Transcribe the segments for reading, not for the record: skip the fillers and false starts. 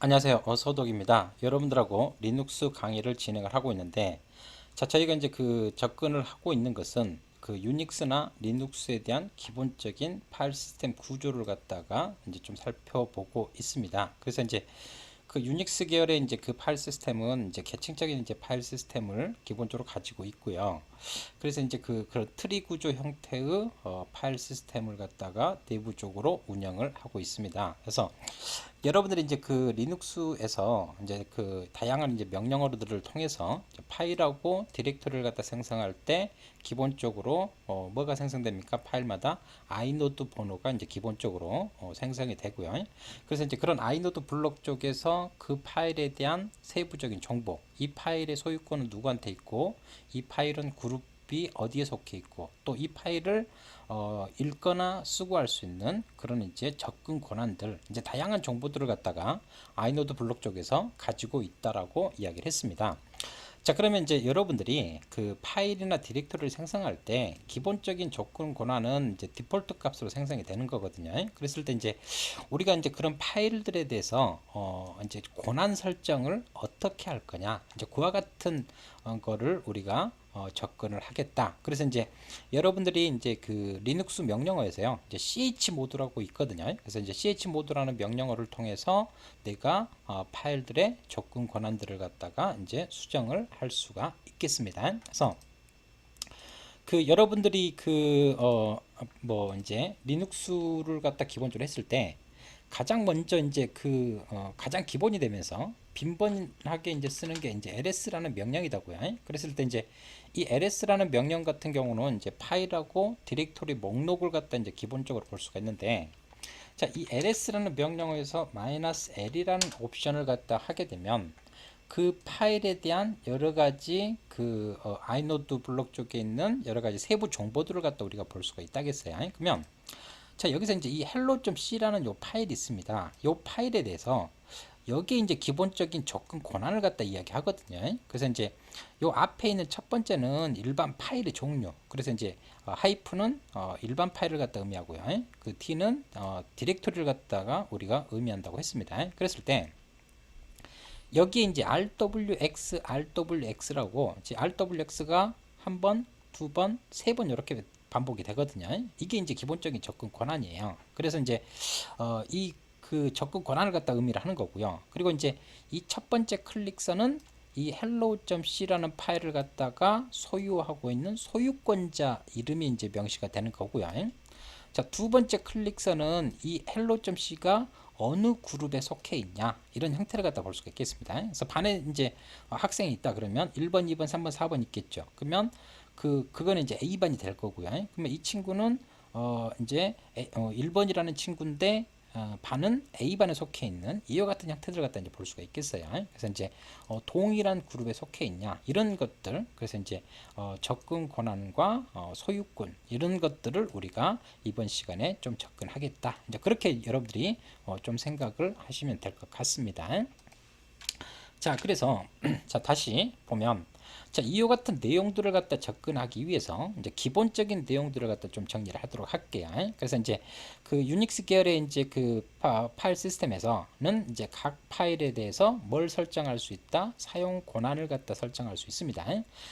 안녕하세요. 서독입니다. 여러분들하고 리눅스 강의를 진행을 하고 있는데, 저희가 이제 그 접근을 하고 있는 것은 그 유닉스나 리눅스에 대한 기본적인 파일 시스템 구조를 갖다가 이제 좀 살펴보고 있습니다. 그래서 이제 그 유닉스 계열의 이제 그 파일 시스템은 이제 계층적인 이제 파일 시스템을 기본적으로 가지고 있고요. 그래서 이제 그런 트리 구조 형태의 파일 시스템을 갖다가 내부적으로 운영을 하고 있습니다. 그래서 여러분들이 이제 그 리눅스에서 이제 그 다양한 이제 명령어들을 통해서 이제 파일하고 디렉토리를 갖다 생성할 때 기본적으로 뭐가 생성됩니까? 파일마다 아이노드 번호가 이제 기본적으로 생성이 되고요. 그래서 이제 그런 아이노드 블록 쪽에서 그 파일에 대한 세부적인 정보, 이 파일의 소유권은 누구한테 있고, 이 파일은 그룹이 어디에 속해 있고, 또 이 파일을 읽거나 쓰고 할 수 있는 그런 이제 접근 권한들, 이제 다양한 정보들을 갖다가 아이노드 블록 쪽에서 가지고 있다라고 이야기를 했습니다. 자, 그러면 이제 여러분들이 그 파일이나 디렉토리를 생성할 때 기본적인 접근 권한은 이제 디폴트 값으로 생성이 되는 거거든요. 그랬을 때 이제 우리가 이제 그런 파일들에 대해서 이제 권한 설정을 어떻게 할 거냐, 이제 그와 같은 거를 우리가 접근을 하겠다. 그래서 이제 여러분들이 이제 그 리눅스 명령어에서요, 이제 ch 모드라고 있거든요. 그래서 이제 ch 모드라는 명령어를 통해서 내가 파일들의 접근 권한들을 갖다가 이제 수정을 할 수가 있겠습니다. 그래서 그 여러분들이 그 뭐 이제 리눅스를 갖다 기본적으로 했을 때 가장 먼저 이제 그 가장 기본이 되면서 빈번하게 이제 쓰는 게 이제 ls라는 명령이다고요. 그랬을 때 이제 이 ls라는 명령 같은 경우는 이제 파일하고 디렉토리 목록을 갖다 이제 기본적으로 볼 수가 있는데, 자, 이 ls라는 명령어에서 -l이라는 옵션을 갖다 하게 되면 그 파일에 대한 여러 가지 그 아이노드 블록 쪽에 있는 여러 가지 세부 정보들을 갖다 우리가 볼 수가 있다겠어요. 그러면 자, 여기서 이제 이 hello.c라는 요 파일이 있습니다. 요 파일에 대해서 여기에 이제 기본적인 접근 권한을 갖다 이야기하거든요. 그래서 이제 요 앞에 있는 첫 번째는 일반 파일의 종류. 그래서 이제 하이픈은 일반 파일을 갖다 의미하고요. 그 t는 디렉토리를 갖다가 우리가 의미한다고 했습니다. 그랬을 때 여기에 이제 rwx, rwx라고 이제 rwx가 한 번, 두 번, 세 번 이렇게 반복이 되거든요. 이게 이제 기본적인 접근 권한이에요. 그래서 이제 이 그 접근 권한을 갖다 의미를 하는 거고요. 그리고 이제 이 첫 번째 클릭선은 이 hello.c라는 파일을 갖다가 소유하고 있는 소유권자 이름이 이제 명시가 되는 거고요. 자, 두 번째 클릭선은 이 hello.c가 어느 그룹에 속해 있냐, 이런 형태를 갖다 볼 수가 있겠습니다. 그래서 반에 이제 학생이 있다 그러면 1번, 2번, 3번, 4번 있겠죠. 그러면 그거는 이제 A반이 될 거고요. 그러면 이 친구는 이제 1번이라는 친구인데 반은 A반에 속해 있는 이와 같은 형태들 갖다 이제 볼 수가 있겠어요. 그래서 이제 동일한 그룹에 속해 있냐, 이런 것들, 그래서 이제 접근 권한과 소유권, 이런 것들을 우리가 이번 시간에 좀 접근하겠다. 이제 그렇게 여러분들이 좀 생각을 하시면 될 것 같습니다. 자, 그래서 자, 다시 보면, 자, 이와 같은 내용들을 갖다 접근하기 위해서 이제 기본적인 내용들을 갖다 좀 정리를 하도록 할게요. 그래서 이제 그 유닉스 계열의 이제 그 파일 시스템에서는 이제 각 파일에 대해서 뭘 설정할 수 있다? 사용 권한을 갖다 설정할 수 있습니다.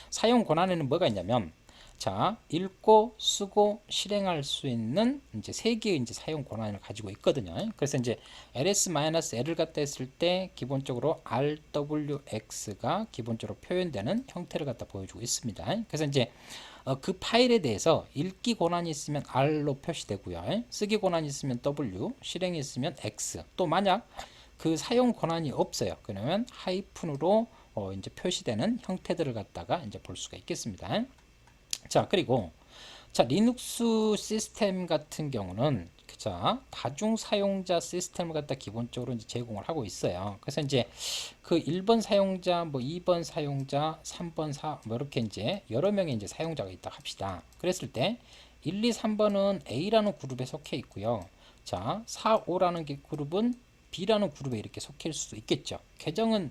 사용 권한에는 뭐가 있냐면, 자, 읽고 쓰고 실행할 수 있는 이제 세 개의 이제 사용 권한을 가지고 있거든요. 그래서 이제 ls-l을 갖다 했을 때 기본적으로 rwx가 기본적으로 표현되는 형태를 갖다 보여주고 있습니다. 그래서 이제 그 파일에 대해서 읽기 권한이 있으면 r로 표시되고요. 쓰기 권한이 있으면 w, 실행이 있으면 x. 또 만약 그 사용 권한이 없어요. 그러면 하이픈으로 이제 표시되는 형태들을 갖다가 이제 볼 수가 있겠습니다. 자, 그리고 자, 리눅스 시스템 같은 경우는 자, 다중 사용자 시스템을 갖다 기본적으로 이제 제공을 하고 있어요. 그래서 이제 그 1번 사용자, 뭐 2번 사용자, 3번 뭐 이렇게 이제 여러 명의 이제 사용자가 있다 합시다. 그랬을 때 1, 2, 3번은 A라는 그룹에 속해 있고요. 자, 4, 5라는 그룹은 B라는 그룹에 이렇게 속해 있을 수 있겠죠. 계정은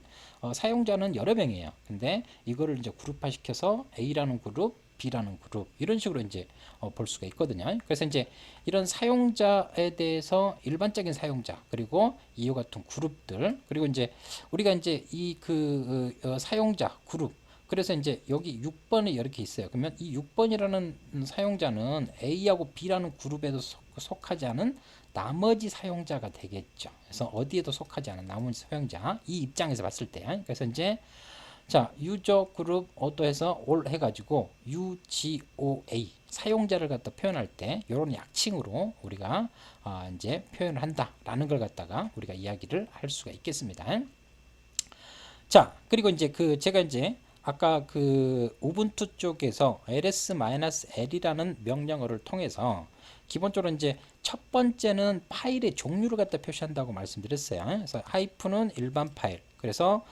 사용자는 여러 명이에요. 근데 이거를 이제 그룹화 시켜서 A라는 그룹, B라는 그룹 이런 식으로 이제 볼 수가 있거든요. 그래서 이제 이런 사용자에 대해서 일반적인 사용자 그리고 이와 같은 그룹들 그리고 이제 우리가 이제 이 그 사용자 그룹 그래서 이제 여기 6번에 이렇게 있어요. 그러면 이 6번이라는 사용자는 A하고 B라는 그룹에도 속하지 않은 나머지 사용자가 되겠죠. 그래서 어디에도 속하지 않은 나머지 사용자 이 입장에서 봤을 때 그래서 이제 자 유저 그룹 어떠해서 올 해가지고 UGOA 사용자를 갖다 표현할 때 이런 약칭으로 우리가 이제 표현을 한다라는 걸 갖다가 우리가 이야기를 할 수가 있겠습니다. 자 그리고 이제 그 제가 이제 아까 그 우분투 쪽에서 ls-l이라는 명령어를 통해서 기본적으로 이제 첫 번째는 파일의 종류를 갖다 표시한다고 말씀드렸어요. 그래서 하이픈은 일반 파일, 그래서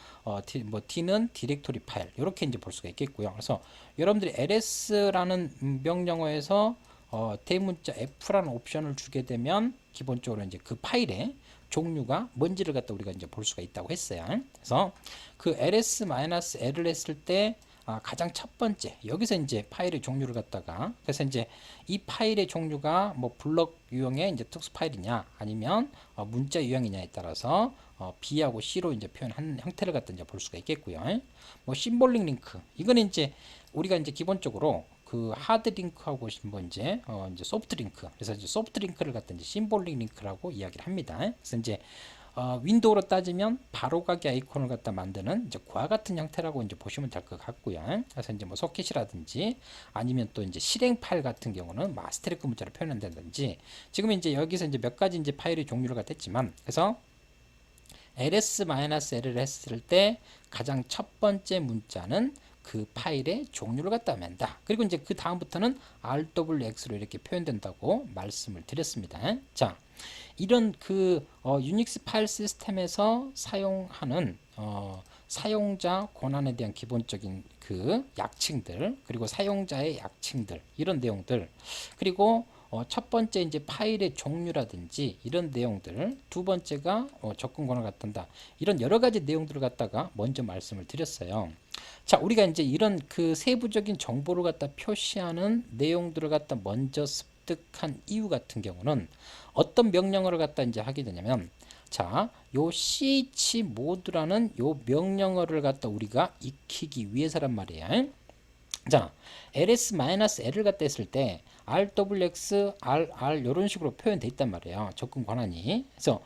D는 디렉토리 파일 이렇게 이제 볼 수가 있겠고요. 그래서 여러분들이 ls라는 명령어에서 대문자 f라는 옵션을 주게 되면 기본적으로 이제 그 파일의 종류가 뭔지를 갖다 우리가 이제 볼 수가 있다고 했어요. 그래서 그 ls-l을 했을 때 가장 첫 번째 여기서 이제 파일의 종류를 갖다가 그래서 이제 이 파일의 종류가 뭐 블럭 유형의 이제 특수 파일이냐 아니면 문자 유형이냐에 따라서 B하고 C로 이제 표현한 형태를 갖다 이제 볼 수가 있겠고요. 뭐 심볼릭 링크 이거는 이제 우리가 이제 기본적으로 그 하드 링크하고 뭐 이제 소프트 링크 그래서 이제 소프트 링크를 갖다 이제 심볼릭 링크라고 이야기를 합니다. 그래서 이제 윈도우로 따지면 바로가기 아이콘을 갖다 만드는 이제 그와 같은 형태라고 이제 보시면 될 것 같고요. 그래서 이제 뭐 소켓이라든지 아니면 또 이제 실행 파일 같은 경우는 마스터리크 문자로 표현한다든지 지금 이제 여기서 이제 몇 가지 이제 파일의 종류를 갖다 했지만 그래서 ls-l을 했을 때 가장 첫 번째 문자는 그 파일의 종류를 갖다 하면 한다. 그리고 이제 그 다음부터는 RWX로 이렇게 표현된다고 말씀을 드렸습니다. 자, 이런 그 유닉스 파일 시스템에서 사용하는 사용자 권한에 대한 기본적인 그 약칭들 그리고 사용자의 약칭들 이런 내용들 그리고 첫 번째 이제 파일의 종류라든지 이런 내용들 두 번째가 접근 권한을 갖는다 이런 여러 가지 내용들을 갖다가 먼저 말씀을 드렸어요. 자 우리가 이제 이런 그 세부적인 정보를 갖다 표시하는 내용들을 갖다 먼저 습득한 이유 같은 경우는 어떤 명령어를 갖다 이제 하게 되냐면 자, 요 chmod라는 요 명령어를 갖다 우리가 익히기 위해서란 말이에요. 자, ls-l을 갖다 했을 때 rwx, rr 이런 식으로 표현되어 있단 말이에요. 접근 권한이. 그래서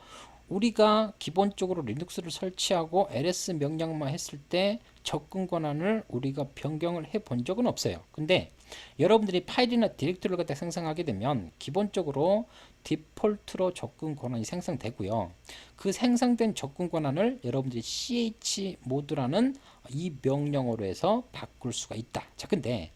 우리가 기본적으로 리눅스를 설치하고 ls 명령만 했을 때 접근 권한을 우리가 변경을 해 본 적은 없어요. 근데 여러분들이 파일이나 디렉토리를 갖다 생성하게 되면 기본적으로 디폴트로 접근 권한이 생성되고요. 그 생성된 접근 권한을 여러분들이 chmod라는 이 명령어로 해서 바꿀 수가 있다. 자, 근데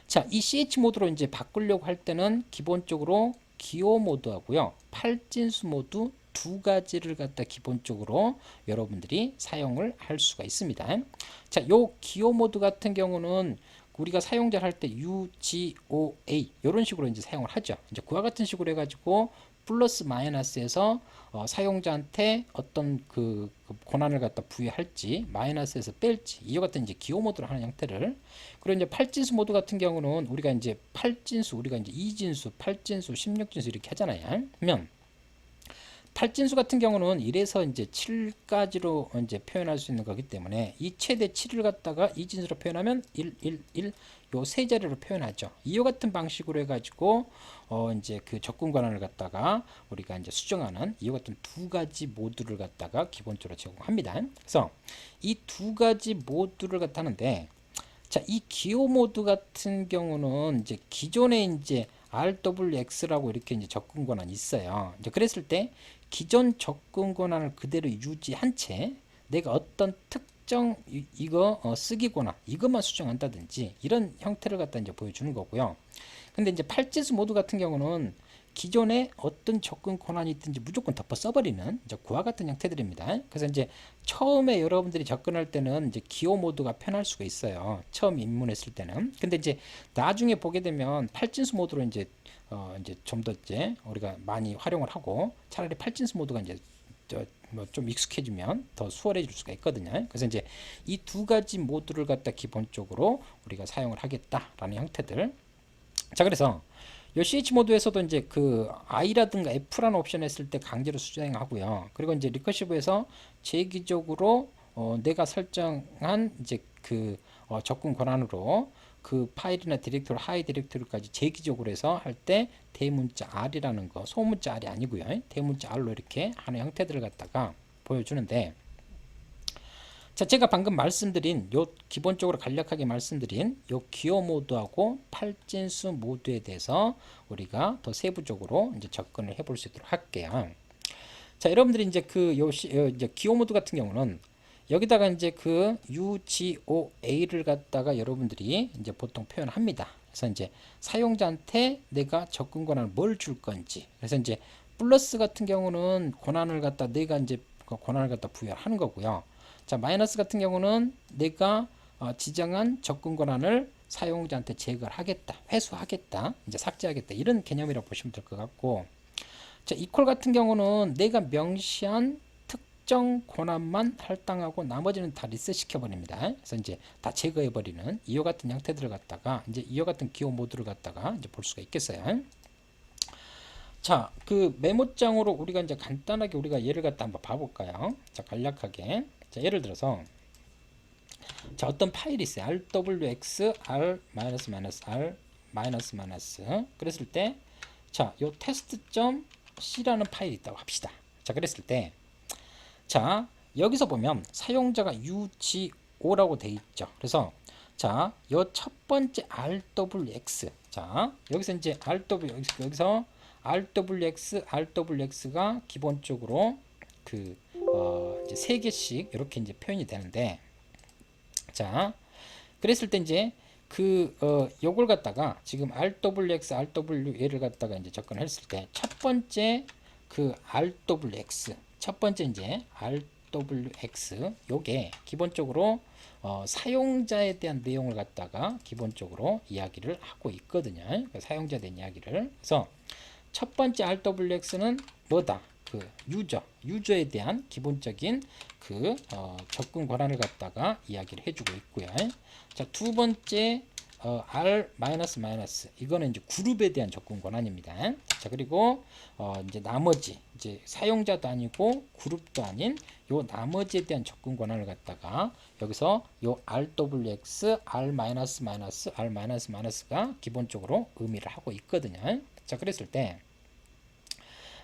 자, 이 chmod로 이제 바꾸려고 할 때는 기본적으로 기호 모드하고요. 팔진수 모드 두 가지를 갖다 기본적으로 여러분들이 사용을 할 수가 있습니다. 자, 요 기호 모드 같은 경우는 우리가 사용자를 할 때 UGOA 이런 식으로 이제 사용을 하죠. 이제 그와 같은 식으로 해가지고 플러스 마이너스에서 사용자한테 어떤 그 권한을 갖다 부여할지 마이너스에서 뺄지 이와 같은 이제 기호 모드를 하는 형태를 그리고 이제 팔진수 모드 같은 경우는 우리가 이제 팔진수 우리가 이제 2진수, 8진수, 16진수 이렇게 하잖아요. 그러면 8진수 같은 경우는 1에서 이제 7까지로 이제 표현할 수 있는 거기 때문에 이 최대 7을 갖다가 2진수로 표현하면 1, 1, 1 요 세 자리로 표현하죠. 이와 같은 방식으로 해가지고 이제 그 접근 권한을 갖다가 우리가 이제 수정하는 이와 같은 두 가지 모드를 갖다가 기본적으로 제공합니다. 그래서 이 두 가지 모드를 갖다 하는데 자, 이 기호 모드 같은 경우는 이제 기존에 이제 RWX라고 이렇게 이제 접근 권한이 있어요. 이제 그랬을 때 기존 접근 권한을 그대로 유지한 채 내가 어떤 특정 이거 쓰기 권한 이것만 수정한다든지 이런 형태를 갖다 이제 보여주는 거고요. 근데 이제 팔진수 모드 같은 경우는 기존에 어떤 접근 권한이 있든지 무조건 덮어 써버리는 이제 그와 같은 형태들입니다. 그래서 이제 처음에 여러분들이 접근할 때는 이제 기호 모드가 편할 수가 있어요. 처음 입문했을 때는. 근데 이제 나중에 보게 되면 팔진수 모드로 이제 좀 더 이제 우리가 많이 활용을 하고 차라리 팔진수 모드가 이제 뭐 좀 익숙해지면 더 수월해질 수가 있거든요. 그래서 이제 이 두 가지 모드를 갖다 기본적으로 우리가 사용을 하겠다라는 형태들. 자, 그래서 요 CH 모드에서도 이제 그 I라든가 F라는 옵션 했을 때 강제로 수정하고요. 그리고 이제 리커시브에서 재기적으로 내가 설정한 이제 그 접근 권한으로 그 파일이나 디렉토리, 하이 디렉토리까지 재기적으로 해서 할 때 대문자 R이라는 거, 소문자 R이 아니고요. 대문자 R로 이렇게 하는 형태들을 갖다가 보여주는데, 자, 제가 방금 말씀드린 요 기본적으로 간략하게 말씀드린 요 기어 모드하고 팔진수 모드에 대해서 우리가 더 세부적으로 이제 접근을 해볼 수 있도록 할게요. 자, 여러분들이 이제 이제 기어 모드 같은 경우는 여기다가 이제 그 UGOA를 갖다가 여러분들이 이제 보통 표현합니다. 그래서 이제 사용자한테 내가 접근 권한을 뭘 줄 건지. 그래서 이제 플러스 같은 경우는 권한을 갖다 내가 이제 그 권한을 갖다 부여하는 거고요. 자, 마이너스 같은 경우는 내가 지정한 접근 권한을 사용자한테 제거를 하겠다, 회수하겠다, 이제 삭제하겠다 이런 개념이라고 보시면 될 것 같고, 자, 이퀄 같은 경우는 내가 명시한 특정 권한만 할당하고 나머지는 다 리셋 시켜버립니다. 그래서 이제 다 제거해버리는 이와 같은 형태들을 갖다가 이제 이와 같은 기호 모드를 갖다가 이제 볼 수가 있겠어요. 자, 그 메모장으로 우리가 이제 간단하게 우리가 예를 갖다 한번 봐볼까요? 자, 간략하게. 자, 예를 들어서 자, 어떤 파일이 있어요. rwx r r 그랬을 때 자, 요 test.c라는 파일이 있다고 합시다. 자, 그랬을 때 자, 여기서 보면 사용자가 UGO라고 돼 있죠. 그래서 자, 요 첫 번째 RWX. 자, 여기서 이제 여기서 RWX가 기본적으로 그 이제 세 개씩 이렇게 이제 표현이 되는데, 자, 그랬을 때 이제 요걸 갖다가 지금 RWX, RWA를 갖다가 이제 접근했을 때 첫 번째 그 RWX, 첫 번째 이제 RWX 요게 기본적으로 사용자에 대한 내용을 갖다가 기본적으로 이야기를 하고 있거든요. 그 사용자에 대한 이야기를. 그래서 첫 번째 RWX는 뭐다? 그 유저에 대한 기본적인 그 접근 권한을 갖다가 이야기를 해주고 있고요. 자, 두 번째 R 이거는 이제 그룹에 대한 접근 권한입니다. 자, 그리고 이제 나머지 이제 사용자도 아니고 그룹도 아닌 요 나머지에 대한 접근 권한을 갖다가 여기서 요 RWX R-가 기본적으로 의미를 하고 있거든요. 자, 그랬을 때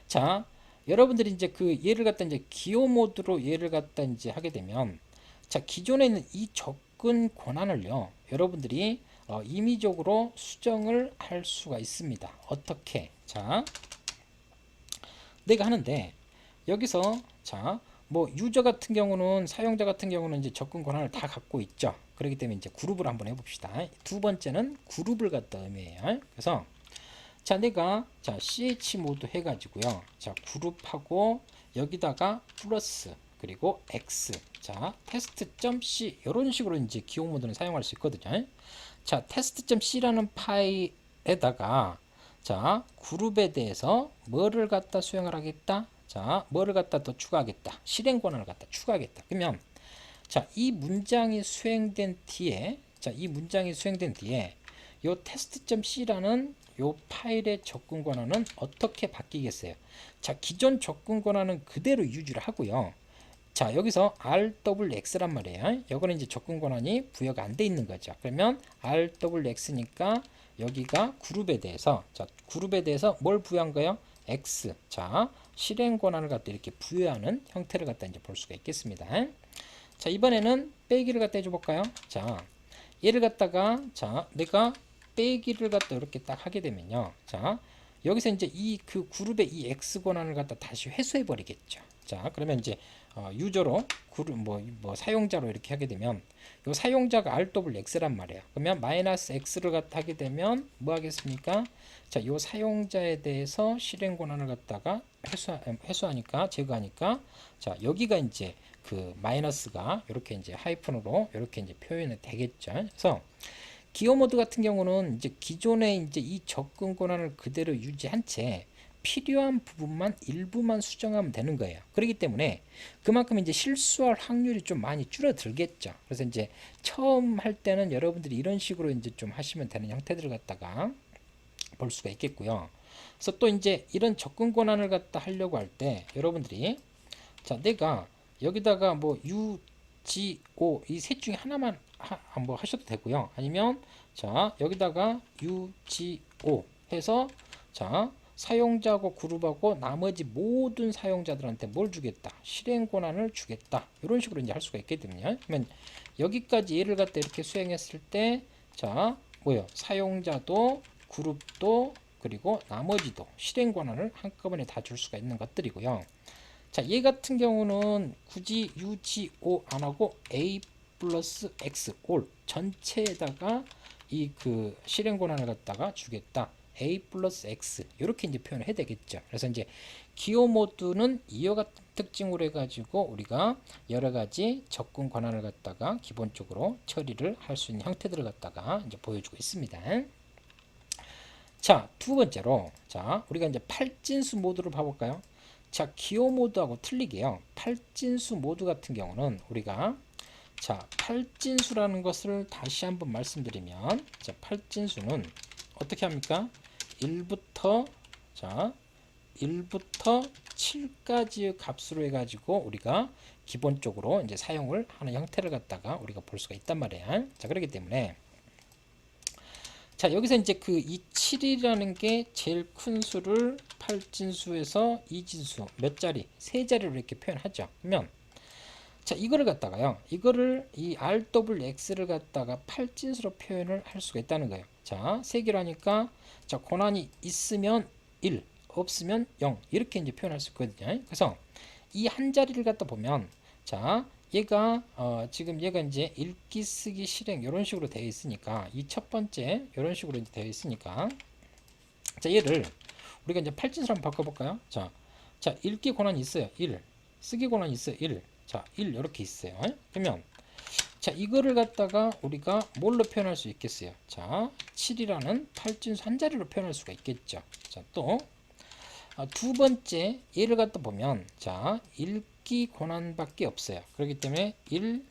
자, 여러분들이 이제 그 얘를 갖다 이제 기호 모드로 얘를 갖다 이제 하게 되면 자, 기존에 있는 이 접근 권한을요, 여러분들이 임의적으로 수정을 할 수가 있습니다. 어떻게? 자, 내가 하는데 여기서 자, 뭐 유저 같은 경우는 사용자 같은 경우는 이제 접근 권한을 다 갖고 있죠. 그렇기 때문에 이제 그룹을 한번 해봅시다. 두 번째는 그룹을 갖다 의미해요. 그래서 자, 내가 자 ch 모드 해가지고요. 자, 그룹하고 여기다가 플러스 그리고 x 자 test.c 이런 식으로 이제 기호 모드는 사용할 수 있거든요. 자, test.c라는 파일에다가 자 그룹에 대해서 뭐를 갖다 수행을 하겠다. 자, 뭐를 갖다 더 추가하겠다. 실행 권한을 갖다 추가하겠다. 그러면 자, 이 문장이 수행된 뒤에 요 test.c라는 요 파일의 접근 권한은 어떻게 바뀌겠어요? 자, 기존 접근 권한은 그대로 유지를 하고요. 자, 여기서 RWX란 말이에요. 이거는 이제 접근 권한이 부여가 안 돼 있는 거죠. 그러면 RWX니까 여기가 그룹에 대해서 자, 그룹에 대해서 뭘 부여한 거예요? X. 자, 실행 권한을 갖다 이렇게 부여하는 형태를 갖다 이제 볼 수가 있겠습니다. 자, 이번에는 빼기를 갖다 해줘 볼까요? 자, 얘를 갖다가 자, 내가 빼기를 갖다 이렇게 딱 하게 되면요. 자, 여기서 이제 이 그 그룹의 이 X 권한을 갖다 다시 회수해 버리겠죠. 자, 그러면 이제 유저로 그룹 뭐 사용자로 이렇게 하게 되면 요 사용자가 RWX란 말이에요. 그러면 마이너스 X를 갖다 하게 되면 뭐 하겠습니까? 자, 요 사용자에 대해서 실행 권한을 갖다가 회수하니까 제거하니까 자, 여기가 이제 그 마이너스가 이렇게 이제 하이픈으로 이렇게 이제 표현이 되겠죠. 그래서 기어 모드 같은 경우는 이제 기존에 이제 이 접근 권한을 그대로 유지한 채 필요한 부분만 일부만 수정하면 되는 거예요. 그렇기 때문에 그만큼 이제 실수할 확률이 좀 많이 줄어들겠죠. 그래서 이제 처음 할 때는 여러분들이 이런 식으로 이제 좀 하시면 되는 형태들을 갖다가 볼 수가 있겠고요. 그래서 또 이제 이런 접근 권한을 갖다 하려고 할 때 여러분들이 자, 내가 여기다가 뭐 U, G, O 이 셋 중에 하나만 뭐 하셔도 되고요. 아니면 자, 여기다가 U, G, O 해서 자, 사용자하고 그룹하고 나머지 모든 사용자들한테 뭘 주겠다? 실행 권한을 주겠다. 이런 식으로 이제 할 수가 있거든요. 그러면 여기까지 얘를 갖다 이렇게 수행했을 때 자, 뭐요? 사용자도 그룹도 그리고 나머지도 실행 권한을 한꺼번에 다 줄 수가 있는 것들이고요. 자, 얘 같은 경우는 굳이 UGO 안 하고 A 플러스 X 올 전체에다가 이 그 실행 권한을 갖다가 주겠다. A 플러스 X 이렇게 이제 표현을 해야 되겠죠. 그래서 이제 기호 모드는 이와 같은 특징으로 해가지고 우리가 여러 가지 접근 권한을 갖다가 기본적으로 처리를 할 수 있는 형태들을 갖다가 이제 보여주고 있습니다. 자, 두 번째로 자, 우리가 이제 팔진수 모드를 봐볼까요? 자, 기호 모드하고 틀리게요. 팔진수 모드 같은 경우는 우리가 자, 팔진수라는 것을 다시 한번 말씀드리면 자, 팔진수는 어떻게 합니까? 1부터 자, 1부터 7까지의 값으로 해 가지고 우리가 기본적으로 이제 사용을 하는 형태를 갖다가 우리가 볼 수가 있단 말이에요. 자, 그렇기 때문에 자, 여기서 이제 그 이 7이라는 게 제일 큰 수를 8진수에서 2진수 몇 자리? 세 자리로 이렇게 표현하죠. 그러면 자, 이거를 갖다가요. 이거를 이 RWX를 갖다가 8진수로 표현을 할 수가 있다는 거예요. 자, 세 개로 하니까 자, 권한이 있으면 1, 없으면 0 이렇게 이제 표현할 수 있거든요. 그래서 이 한 자리를 갖다 보면 자, 얘가 지금 얘가 이제 읽기 쓰기 실행 이런 식으로 되어 있으니까 이 첫 번째 이런 식으로 이제 되어 있으니까 자, 얘를 우리가 이제 팔진수로 한번 바꿔볼까요? 자, 자, 읽기 권한이 있어요. 1. 쓰기 권한이 있어요. 1. 자, 1 이렇게 있어요. 그러면 자, 이거를 갖다가 우리가 뭘로 표현할 수 있겠어요? 자, 7이라는 팔진수 한 자리로 표현할 수가 있겠죠. 자, 또 두 번째 얘를 갖다 보면 자, 읽기 권한밖에 없어요. 그렇기 때문에 1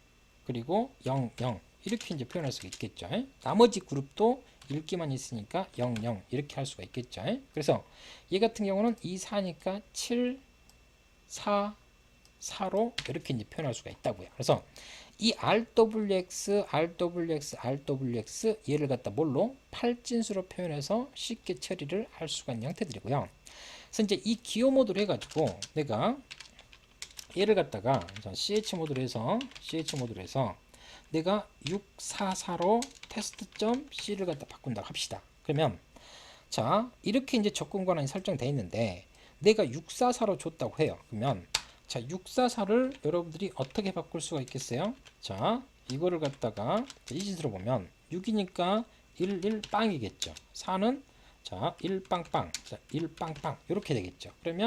그리고 0 0 이렇게 이제 표현할 수가 있겠죠. 나머지 그룹도 읽기만 있으니까 0 0 이렇게 할 수가 있겠죠. 그래서 얘 같은 경우는 2 4니까 7 4 4로 이렇게 이제 표현할 수가 있다고요. 그래서 이 RWX, RWX, RWX 얘를 갖다 뭘로? 팔진수로 표현해서 쉽게 처리를 할 수가 있는 형태들이고요. 그래서 이제 이 기호 모드로 해가지고 내가 얘를 갖다가 CH 모드로 해서 내가 644로 test.c를 갖다 바꾼다고 합시다. 그러면 자, 이렇게 이제 접근 권한이 설정되어 있는데 내가 644로 줬다고 해요. 그러면 자, 644를 여러분들이 어떻게 바꿀 수가 있겠어요? 자, 이거를 갖다가 이 짓으로 보면 6이니까 11 빵이겠죠. 4는 자, 1 빵빵. 자, 1 빵빵. 이렇게 되겠죠. 그러면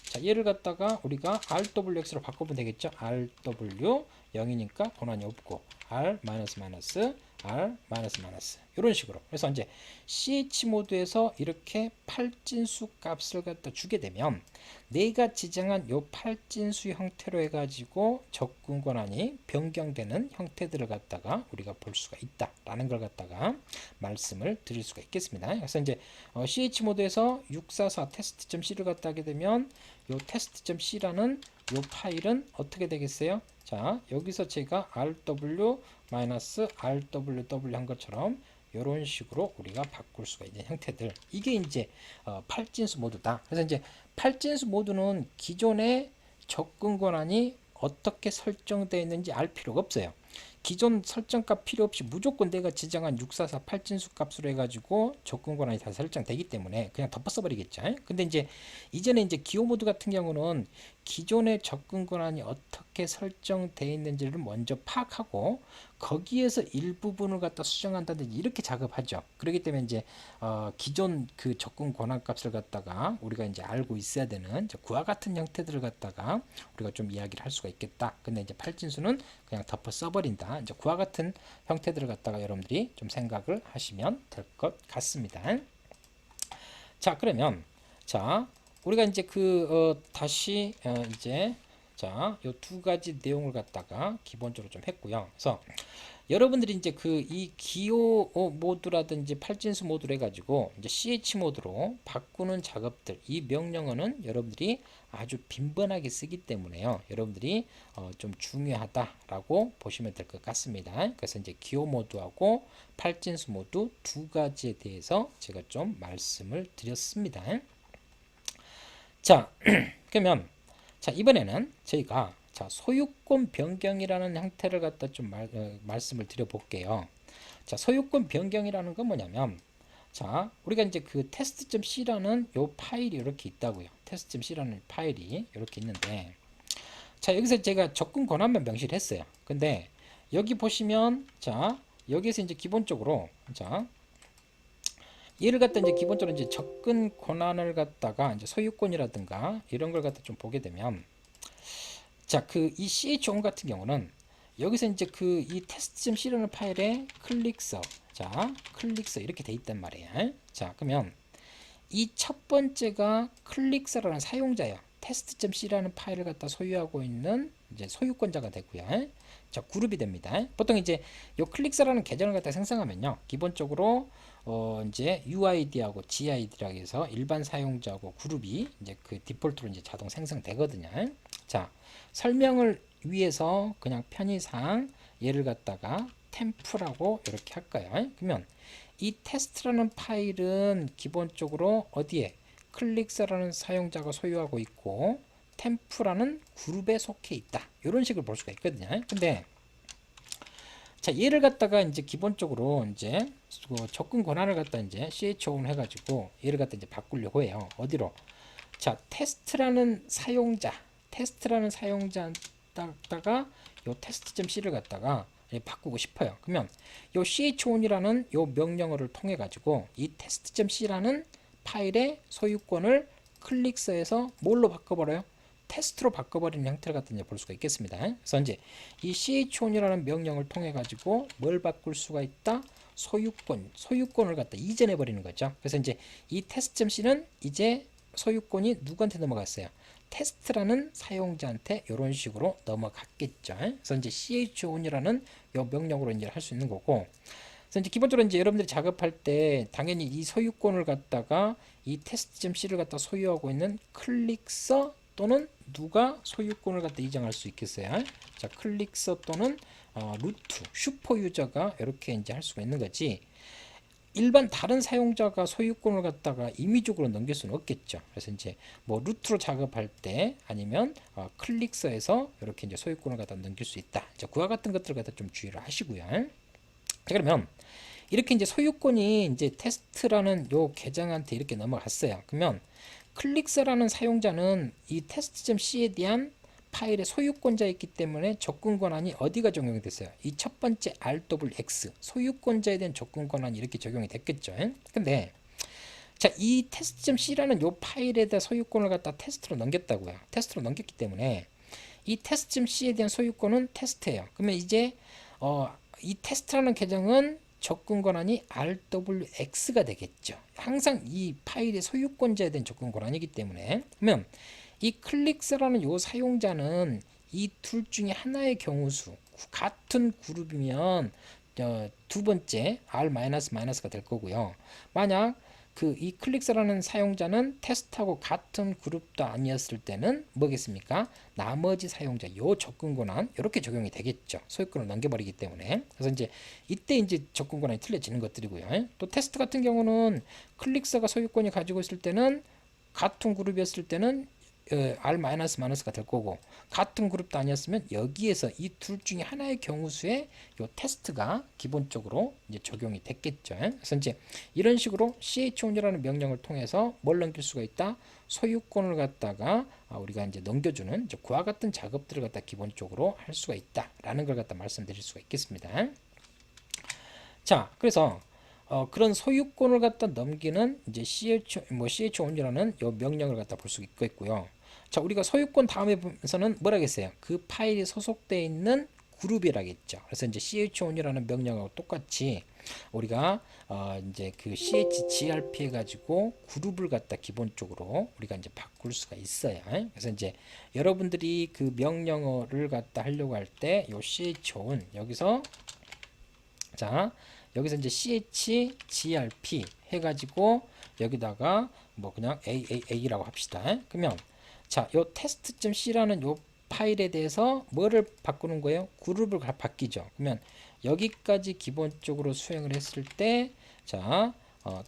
자, 얘를 갖다가 우리가 RWX로 바꾸면 되겠죠. RW 0이니까 권한이 없고 R 마이너스 마이너스 R 마이너스 마이너스 이런 식으로. 그래서 이제 CH 모드에서 이렇게 팔진수 값을 갖다 주게 되면 내가 지정한 요 팔진수 형태로 해가지고 접근 권한이 변경되는 형태들을 갖다가 우리가 볼 수가 있다라는 걸 갖다가 말씀을 드릴 수가 있겠습니다. 그래서 이제 CH 모드에서 644 test.c를 갖다 하게 되면 요 test.c라는 요 파일은 어떻게 되겠어요? 자, 여기서 제가 rw-rww 한 것처럼 이런 식으로 우리가 바꿀 수가 있는 형태들. 이게 이제 팔진수 모드다. 그래서 이제 팔진수 모드는 기존의 접근 권한이 어떻게 설정되어 있는지 알 필요가 없어요. 기존 설정값 필요 없이 무조건 내가 지정한 644 팔진수 값으로 해가지고 접근 권한이 다 설정되기 때문에 그냥 덮어 써버리겠죠. 근데 이제 이전에 이제 기호 모드 같은 경우는 기존의 접근 권한이 어떻게 설정되어 있는지를 먼저 파악하고 거기에서 일부분을 갖다 수정한다든지 이렇게 작업하죠. 그렇기 때문에 이제 기존 그 접근 권한 값을 갖다가 우리가 이제 알고 있어야 되는 그와 같은 형태들을 갖다가 우리가 좀 이야기를 할 수가 있겠다. 근데 이제 팔진수는 그냥 덮어 써버린다. 이제 그와 같은 형태들을 갖다가 여러분들이 좀 생각을 하시면 될 것 같습니다. 자, 그러면 자, 우리가 이제 다시 이제 자, 요 두 가지 내용을 갖다가 기본적으로 좀 했고요. 그래서 여러분들이 이제 이 기호 모드라든지 팔진수 모드로 해가지고 이제 CH 모드로 바꾸는 작업들, 이 명령어는 여러분들이 아주 빈번하게 쓰기 때문에요. 여러분들이 좀 중요하다라고 보시면 될 것 같습니다. 그래서 이제 기호 모드하고 팔진수 모드 두 가지에 대해서 제가 좀 말씀을 드렸습니다. 자, 그러면 자, 이번에는 저희가 자, 소유권 변경이라는 형태를 갖다 좀 말씀을 드려볼게요. 자, 소유권 변경이라는 건 뭐냐면, 자, 우리가 이제 test.c라는 요 파일이 이렇게 있다고요. test.c라는 파일이 이렇게 있는데, 자, 여기서 제가 접근 권한만 명시를 했어요. 근데 여기 보시면, 자, 여기에서 이제 기본적으로, 자, 얘를 갖다 이제 기본적으로 이제 접근 권한을 갖다가 이제 소유권이라든가 이런 걸 갖다 좀 보게 되면, 자, 이 ch-on 같은 경우는 여기서 이제 이 test.c라는 파일에 클릭서, 자, 클릭서 이렇게 돼 있단 말이에요. 자, 그러면 이 첫 번째가 클릭서라는 사용자예요. test.c라는 파일을 갖다 소유하고 있는 이제 소유권자가 되고요. 자, 그룹이 됩니다. 보통 이제 요 클릭서라는 계정을 갖다 생성하면요, 기본적으로 이제 UID하고 GID라고 해서 일반 사용자하고 그룹이 이제 디폴트로 이제 자동 생성되거든요. 자, 설명을 위해서 그냥 편의상 얘를 갖다가 템프라고 이렇게 할까요? 그러면 이 테스트라는 파일은 기본적으로 어디에 클릭서라는 사용자가 소유하고 있고 템프라는 그룹에 속해 있다. 이런 식으로 볼 수가 있거든요. 근데 자, 얘를 갖다가 이제 기본적으로 이제 접근 권한을 갖다 이제 ch-on 해가지고 얘를 갖다 이제 바꾸려고 해요. 어디로? 자, 테스트라는 사용자다가 요 test.c를 갖다가 바꾸고 싶어요. 그러면 요 ch-on이라는 요 명령어를 통해 가지고 이 test.c라는 파일의 소유권을 클릭서에서 뭘로 바꿔버려요? 테스트로 바꿔버리는 형태를 갖다 이제 볼 수가 있겠습니다. 그래서 이제 이 ch-on이라는 명령을 통해 가지고 뭘 바꿀 수가 있다? 소유권을 갖다 이전해 버리는 거죠. 그래서 이제 이 test.c는 이제 소유권이 누구한테 넘어갔어요? 테스트라는 사용자한테 이런 식으로 넘어갔겠죠. 그래서 이제 ch-on이라는 요 명령으로 이제 할 수 있는 거고. 그래서 이제 기본적으로 이제 여러분들이 작업할 때 당연히 이 소유권을 갖다가 이 test.c를 갖다 소유하고 있는 클릭서 또는 누가 소유권을 갖다 이장할 수 있겠어요? 자, 클릭서 또는 루트, 슈퍼 유저가 이렇게 이제 할 수가 있는 거지. 일반 다른 사용자가 소유권을 갖다가 임의적으로 넘길 수는 없겠죠. 그래서 이제 뭐 루트로 작업할 때 아니면 클릭서에서 이렇게 이제 소유권을 갖다 넘길 수 있다. 이제 그와 같은 것들을 갖다 좀 주의를 하시고요. 자, 그러면 이렇게 이제 소유권이 이제 테스트라는 요 계정한테 이렇게 넘어갔어요. 그러면 클릭서라는 사용자는 이 test.c에 대한 파일의 소유권자였기 때문에 접근 권한이 어디가 적용이 됐어요? 이 첫 번째 RWX 소유권자에 대한 접근 권한이 이렇게 적용이 됐겠죠. 근데 자, 이 test.c라는 요 파일에 대한 소유권을 갖다 테스트로 넘겼다고요. 테스트로 넘겼기 때문에 이 test.c에 대한 소유권은 테스트예요. 그러면 이제 이 테스트라는 계정은 접근 권한이 RWX가 되겠죠. 항상 이 파일의 소유권자에 대한 접근 권한이기 때문에. 그러면 이 클릭서라는 요 사용자는 이 둘 중에 하나의 경우수 같은 그룹이면 두 번째 R-가 될 거고요. 만약 이 클릭서라는 사용자는 테스트하고 같은 그룹도 아니었을 때는 뭐겠습니까? 나머지 사용자 요 접근 권한 이렇게 적용이 되겠죠. 소유권을 넘겨버리기 때문에. 그래서 이제 이때 이제 접근 권한이 틀려지는 것들이고요. 또 테스트 같은 경우는 클릭서가 소유권이 가지고 있을 때는 같은 그룹이었을 때는 R-가 될 거고 같은 그룹도 아니었으면 여기에서 이 둘 중에 하나의 경우수에 요 테스트가 기본적으로 이제 적용이 됐겠죠. 그래서 이제 이런 식으로 ch-on이라는 명령을 통해서 뭘 넘길 수가 있다? 소유권을 갖다가 우리가 이제 넘겨주는 이제 그와 같은 작업들을 갖다 기본적으로 할 수가 있다라는 걸 갖다 말씀드릴 수가 있겠습니다. 자, 그래서 그런 소유권을 갖다 넘기는 이제 ch-on이라는 요 명령을 갖다 볼 수 있겠고요. 자, 우리가 소유권 다음에 보면서는 뭐라 했어요? 그 파일이 소속되어 있는 그룹이라겠죠. 그래서 이제 chon이라는 명령하고 똑같이 우리가 이제 그 chgrp 해가지고 그룹을 갖다 기본적으로 우리가 이제 바꿀 수가 있어요. 그래서 이제 여러분들이 그 명령어를 갖다 하려고 할 때 요 chon 여기서 자 여기서 이제 chgrp 해가지고 여기다가 뭐 그냥 AAA라고 합시다. 그러면 자, 요 test.c라는 요 파일에 대해서 뭐를 바꾸는 거예요? 그룹을 바뀌죠. 그러면 여기까지 기본적으로 수행을 했을 때 자,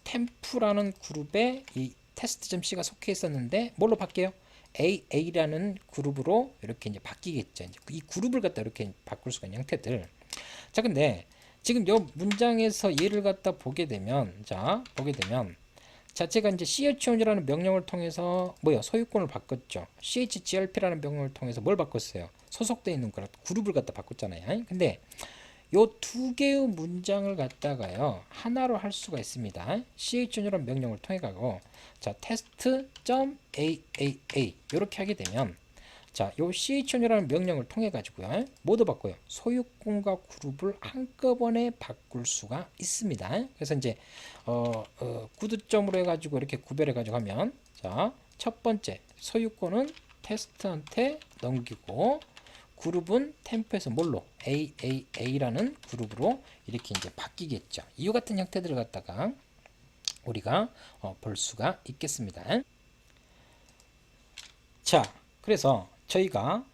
템프라는 그룹에 이 test.c가 속해 있었는데 뭘로 바뀌어요? AA라는 그룹으로 이렇게 이제 바뀌겠죠. 이제 이 그룹을 갖다 이렇게 바꿀 수가 있는 형태들. 자, 근데 지금 요 문장에서 얘를 갖다 보게 되면 자, 제가 이제 chon이라는 명령을 통해서 뭐야 소유권을 바꿨죠. chgrp라는 명령을 통해서 뭘 바꿨어요? 소속되어 있는 거라 그룹을 갖다 바꿨잖아요. 근데 요 두 개의 문장을 갖다가요 하나로 할 수가 있습니다. chon이라는 명령을 통해 가고 자 test.aaa 이렇게 하게 되면 자, 요 chon이라는 명령을 통해 가지고요. 뭐도 바꿔요? 소유권과 그룹을 한꺼번에 바꿀 수가 있습니다. 그래서 이제 구두점으로 해 가지고 이렇게 구별해 가지고 하면 자, 첫 번째 소유권은 테스트한테 넘기고 그룹은 템프에서 뭘로? AAA라는 그룹으로 이렇게 이제 바뀌겠죠. 이와 같은 형태들을 갖다가 우리가 볼 수가 있겠습니다. 자, 그래서 저희가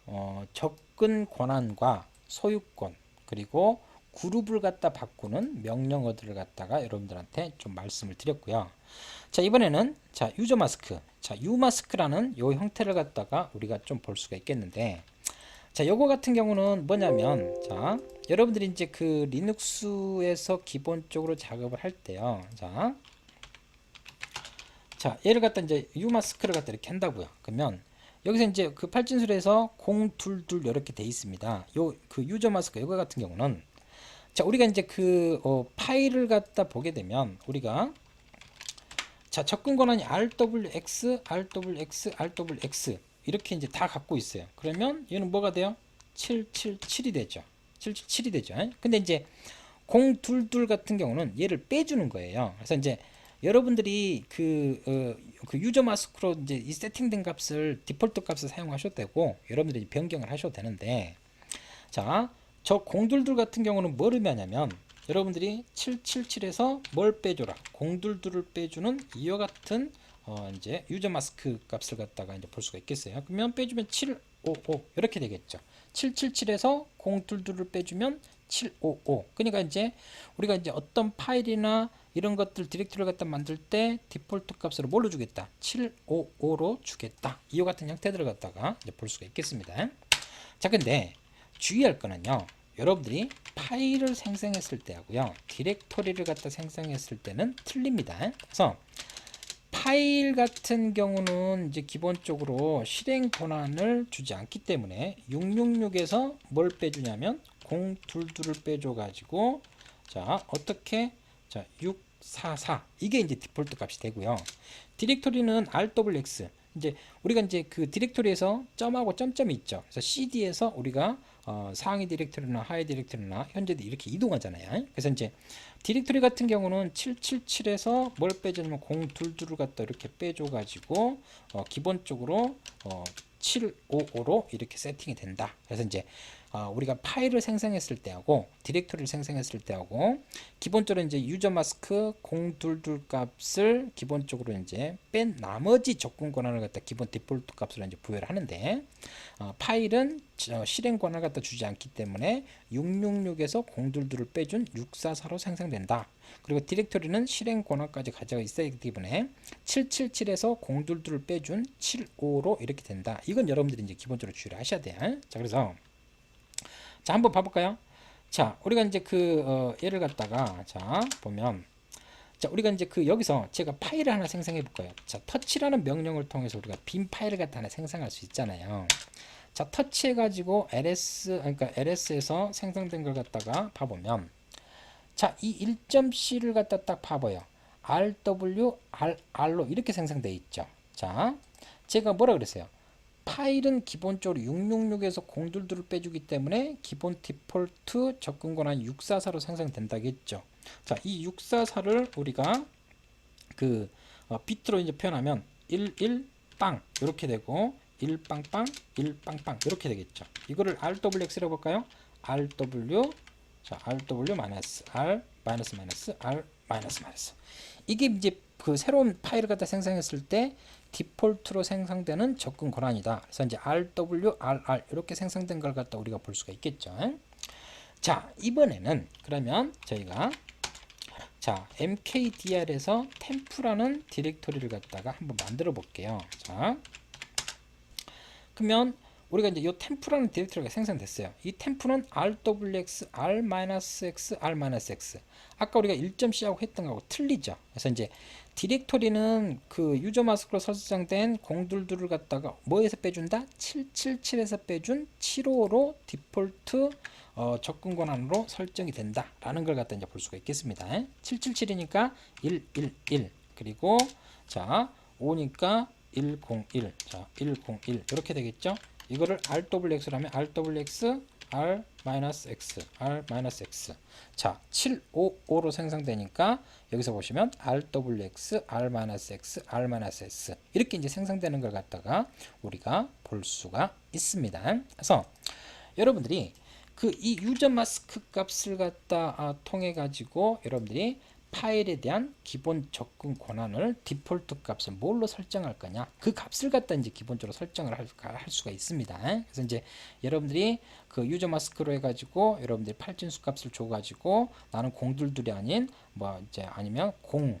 접근 권한과 소유권 그리고 그룹을 갖다 바꾸는 명령어들을 갖다가 여러분들한테 좀 말씀을 드렸고요. 자, 이번에는 자 유저 마스크, 자 유마스크라는 요 형태를 갖다가 우리가 좀 볼 수가 있겠는데, 자 요거 같은 경우는 뭐냐면 자 여러분들이 이제 그 리눅스에서 기본적으로 작업을 할 때요. 자 얘를 갖다 이제 유마스크를 갖다 이렇게 한다고요. 그러면 여기서 이제 그 팔진술에서 022 이렇게 돼 있습니다. 요 그 유저 마스크 이거 같은 경우는 자 우리가 이제 그 파일을 갖다 보게 되면 우리가 자 접근 권한이 RWX, RWX, RWX 이렇게 이제 다 갖고 있어요. 그러면 얘는 뭐가 돼요? 777이 되죠. 777이 되죠. 근데 이제 022 같은 경우는 얘를 빼주는 거예요. 그래서 이제 여러분들이 그 유저 마스크로 이제 이 세팅된 값을 디폴트 값을 사용하셔도 되고 여러분들이 변경을 하셔도 되는데 자, 저 022 같은 경우는 뭘 의미하냐면 여러분들이 777에서 뭘 빼줘라 022를 빼주는 이와 같은 이제 유저 마스크 값을 갖다가 이제 볼 수가 있겠어요. 그러면 빼주면 755 이렇게 되겠죠. 777에서 022를 빼주면 755. 그러니까 이제 우리가 이제 어떤 파일이나 이런 것들 디렉토리를 갖다 만들 때 디폴트 값으로 뭘로 주겠다? 755로 주겠다. 이와 같은 형태들을 갖다가 이제 볼 수가 있겠습니다. 자, 근데 주의할 거는요. 여러분들이 파일을 생성했을 때 하고요. 디렉토리를 갖다 생성했을 때는 틀립니다. 그래서 파일 같은 경우는 이제 기본적으로 실행 권한을 주지 않기 때문에 666에서 뭘 빼주냐면 022를 빼줘 가지고 자 어떻게 자 644 이게 이제 디폴트 값이 되고요. 디렉토리는 RWX 이제 우리가 이제 그 디렉토리에서 점하고 점점이 있죠. 그래서 CD에서 우리가 상위 디렉토리나 하위 디렉토리나 현재도 이렇게 이동하잖아요. 그래서 이제 디렉토리 같은 경우는 777에서 뭘 빼주냐면 022를 갖다 이렇게 빼줘 가지고 기본적으로 755로 이렇게 세팅이 된다. 그래서 이제 우리가 파일을 생성했을 때하고 디렉토리를 생성했을 때하고 기본적으로 이제 유저 마스크 022 값을 기본적으로 이제 뺀 나머지 접근 권한을 갖다 기본 디폴트 값으로 이제 부여를 하는데 파일은 실행 권한을 갖다 주지 않기 때문에 666에서 022를 빼준 644로 생성된다. 그리고 디렉토리는 실행 권한까지 가져가 있어야 하기 때문에 777에서 022를 빼준 75로 이렇게 된다. 이건 여러분들이 이제 기본적으로 주의를 하셔야 돼요. 자, 그래서 자 한번 봐볼까요? 자 우리가 이제 그 얘를 갖다가 자 보면 자 우리가 이제 그 여기서 제가 파일을 하나 생성해 볼까요? 자 터치라는 명령을 통해서 우리가 빈 파일을 갖다 하나 생성할 수 있잖아요. 자 터치해 가지고 그러니까 LS에서 생성된 걸 갖다가 봐보면 자 이 1.c를 갖다 딱 봐봐요. RW, R로 이렇게 생성되어 있죠. 자 제가 뭐라 그랬어요? 파일은 기본적으로 666에서 공들들을 빼주기 때문에 기본 디폴트 접근 권한 644로 생성된다겠죠. 자, 이 644를 우리가 그 비트로 이제 표현하면 11 빵 이렇게 되고 1 빵빵 1 빵빵 이렇게 되겠죠. 이거를 RWX라고 볼까요? RW 자, RW 마이너스 R 마이너스 마이너스 R 마이너스 마이너스. 이게 이제 그 새로운 파일을 갖다 생성했을 때 디폴트로 생성되는 접근 권한이다. 그래서 이제 RW, RR 이렇게 생성된 걸 갖다 우리가 볼 수가 있겠죠. 자, 이번에는 그러면 저희가 자, mkdir에서 템프라는 디렉토리를 갖다가 한번 만들어 볼게요. 자, 그러면 우리가 이제 이 템프라는 디렉토리가 생성됐어요. 이 템프는 rwx, r-x, r-x. 아까 우리가 1.c하고 했던 거하고 틀리죠. 그래서 이제 디렉토리는 그 유저 마스크로 설정된 공들들을 갖다가 뭐에서 빼준다? 777에서 빼준 755로 디폴트 접근 권한으로 설정이 된다라는 걸 갖다 이제 볼 수가 있겠습니다. 777이니까 111 그리고 자 5니까 101 자 101 이렇게 되겠죠. 이거를 RWX로 하면 RWX R-X R-X 자 755로 생성되니까 여기서 보시면 RWX R-X R-S 이렇게 이제 생성되는 걸 갖다가 우리가 볼 수가 있습니다. 그래서 여러분들이 그 이 유저 마스크 값을 갖다 통해 가지고 여러분들이 파일에 대한 기본 접근 권한을 디폴트 값을 뭘로 설정할 거냐 그 값을 갖다 이제 기본적으로 설정을 할 수가 있습니다. 그래서 이제 여러분들이 그 유저 마스크로 해가지고 여러분들이 팔진수 값을 줘가지고 나는 공둘둘이 아닌 뭐 이제 아니면 공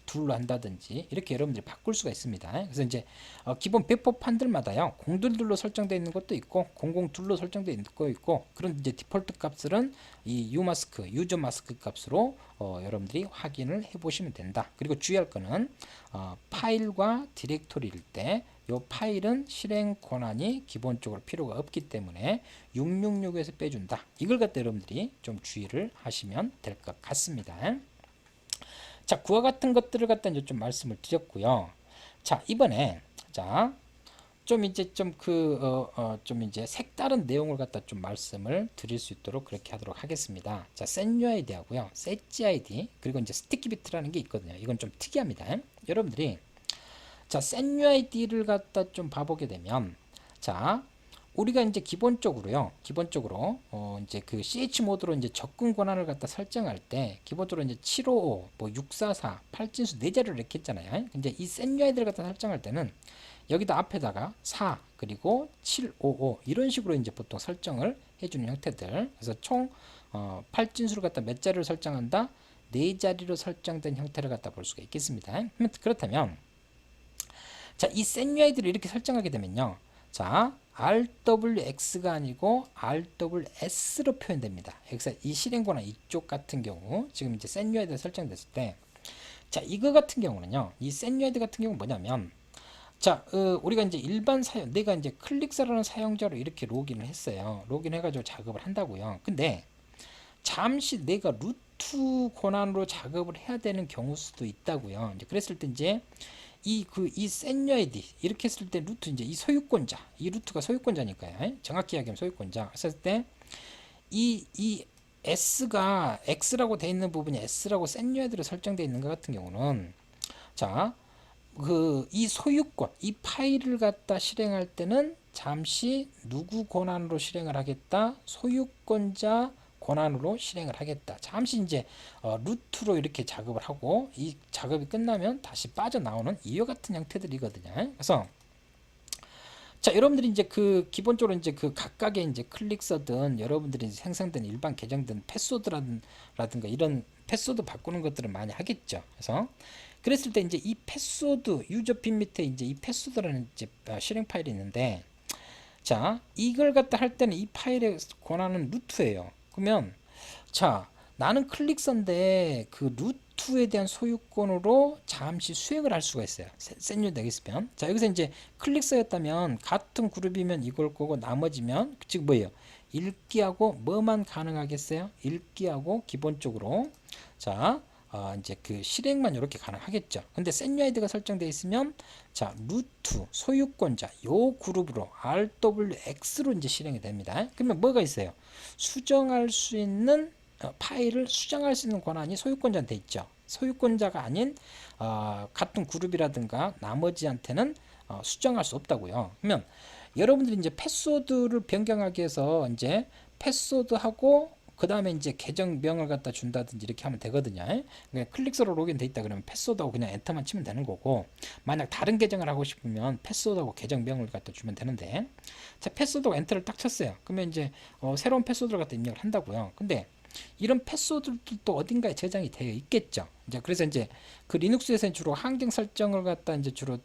둘로 한다든지 이렇게 여러분들이 바꿀 수가 있습니다. 그래서 이제 기본 배포판들마다요 공둘둘로 설정되어 있는 것도 있고 002로 설정되어 있는 것도 있고 그런 이제 디폴트 값들은 이 유마스크 유저 마스크 값으로 여러분들이 확인을 해 보시면 된다. 그리고 주의할 거는 파일과 디렉토리일 때 이 파일은 실행 권한이 기본적으로 필요가 없기 때문에 666에서 빼준다. 이걸 갖다 여러분들이 좀 주의를 하시면 될 것 같습니다. 자, 그와 같은 것들을 갖다 이제 좀 말씀을 드렸고요. 자, 이번에 자, 좀 이제 좀 좀 이제 색다른 내용을 갖다 좀 말씀을 드릴 수 있도록 그렇게 하도록 하겠습니다. 자, setUID 하고요, setGID 그리고 이제 스티키 비트라는 게 있거든요. 이건 좀 특이합니다. 여러분들이 자, setUID를 갖다 좀 봐보게 되면 자. 우리가 이제 기본적으로 이제 그 CH 모드로 이제 접근 권한을 갖다 설정할 때 기본적으로 이제 755, 뭐 644, 8진수 4자리를 이렇게 했잖아요. 이제 이 setUID를 갖다 설정할 때는 여기다 앞에다가 4 그리고 755 이런 식으로 이제 보통 설정을 해주는 형태들. 그래서 총 8진수를 갖다 몇 자리로 설정한다? 4자리로 설정된 형태를 갖다 볼 수가 있겠습니다. 그렇다면 자, 이 setUID를 이렇게 설정하게 되면요. 자, RWX가 아니고 RWS로 표현됩니다. 여기서 이 실행권한 이쪽 같은 경우 지금 이제 setUID가 설정됐을 때 자, 이거 같은 경우는요. 이 setUID 같은 경우는 뭐냐면 자, 우리가 이제 일반 사용 내가 이제 클릭사라는 사용자로 이렇게 로그인을 했어요. 로그인 해가지고 작업을 한다고요. 근데 잠시 내가 루트 권한으로 작업을 해야 되는 경우 수도 있다고요. 이제 그랬을 때 이제 이 setUID 이렇게 했을 때 루트 이제 이 소유권자 이 루트가 소유권자니까요. 정확히 이야기하면 소유권자 했을 때 이 S가 X라고 되어 있는 부분이 S라고 setUID로 설정되어 있는 것 같은 경우는 자, 이 소유권 이 파일을 갖다 실행할 때는 잠시 누구 권한으로 실행을 하겠다? 소유권자 권한으로 실행을 하겠다. 잠시 이제 루트로 이렇게 작업을 하고 이 작업이 끝나면 다시 빠져나오는 이와 같은 형태들이거든요. 그래서 자, 여러분들이 이제 그 기본적으로 이제 그 각각의 이제 클릭서든 여러분들이 생성된 일반 계정든 패스워드라든가 이런 패스워드 바꾸는 것들을 많이 하겠죠. 그래서 그랬을 때 이제 이 패스워드 유저 빈 밑에 이제 이 패스워드라는 이제 실행 파일이 있는데 자, 이걸 갖다 할 때는 이 파일의 권한은 루트예요. 그러면 자, 나는 클릭서인데 그 루트에 대한 소유권으로 잠시 수행을 할 수가 있어요. setUID 되겠으면 자, 여기서 이제 클릭서였다면 같은 그룹이면 이걸 거고 나머지면 즉 뭐예요? 읽기하고 뭐만 가능하겠어요? 읽기하고 기본적으로 자 이제 그 실행만 이렇게 가능하겠죠. 근데 setUID가 설정되어 있으면 자 루트 소유권자 요 그룹으로 RWX로 이제 실행이 됩니다. 그러면 뭐가 있어요? 수정할 수 있는 파일을 수정할 수 있는 권한이 소유권자한테 있죠. 소유권자가 아닌 같은 그룹이라든가 나머지한테는 수정할 수 없다고요. 그러면 여러분들이 이제 패스워드를 변경하기 위해서 이제 패스워드하고 그 다음에 이제 계정명을 갖다 준다든지 이렇게 하면 되거든요. 그러니까 클릭서로 로그인 돼 있다 그러면 패스워드하고 그냥 엔터만 치면 되는 거고, 만약 다른 계정을 하고 싶으면 패스워드하고 계정명을 갖다 주면 되는데, 자 패스워드하고 엔터를 딱 쳤어요. 그러면 이제 새로운 패스워드를 갖다 입력을 한다고요. 근데 이런 패스워드도 어딘가에 저장이 되어 있겠죠. 이제 그래서 이제 그 리눅스에서는 주로 환경 설정을 갖다 이제 주로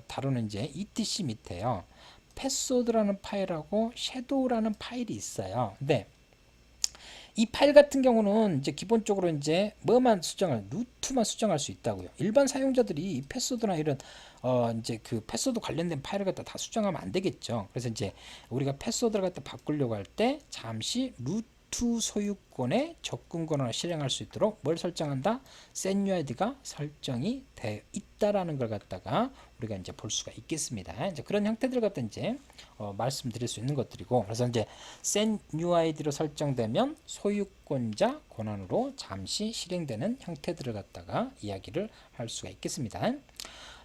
다루는 이제 etc 밑에요. 패스워드라는 파일하고 섀도우라는 파일이 있어요. 근데 이 파일 같은 경우는 이제 기본적으로 이제 뭐만 수정할 루트만 수정할 수 있다고요. 일반 사용자들이 이 패스워드나 이런 이제 그 패스워드 관련된 파일을 갖다 다 수정하면 안 되겠죠. 그래서 이제 우리가 패스워드를 갖다 바꾸려고 할 때 잠시 루트 소유권의 접근 권한을 실행할 수 있도록 뭘 설정한다? setUID가 설정이 되어 있다라는 걸 갖다가 우리가 이제 볼 수가 있겠습니다. 이제 그런 형태들 갖다 이제 말씀드릴 수 있는 것들이고, 그래서 이제 setUID로 설정되면 소유권자 권한으로 잠시 실행되는 형태들을 갖다가 이야기를 할 수가 있겠습니다.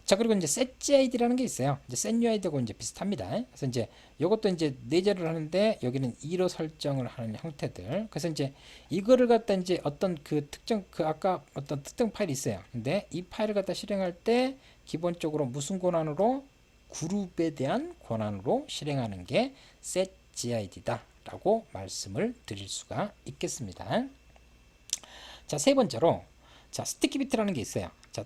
자, 그리고 이제 setGID라는 게 있어요. 이제 setUID하고 이제 비슷합니다. 그래서 이제 이것도 이제 내재를 하는데 여기는 2로 설정을 하는 형태들. 그래서 이제 이거를 갖다 이제 어떤 그 특정 그 아까 어떤 특정 파일이 있어요. 근데 이 파일을 갖다 실행할 때 기본적으로 무슨 권한으로 그룹에 대한 권한으로 실행하는 게 setGID다라고 말씀을 드릴 수가 있겠습니다. 자, 세 번째로 자 스티키 비트라는 게 있어요. 자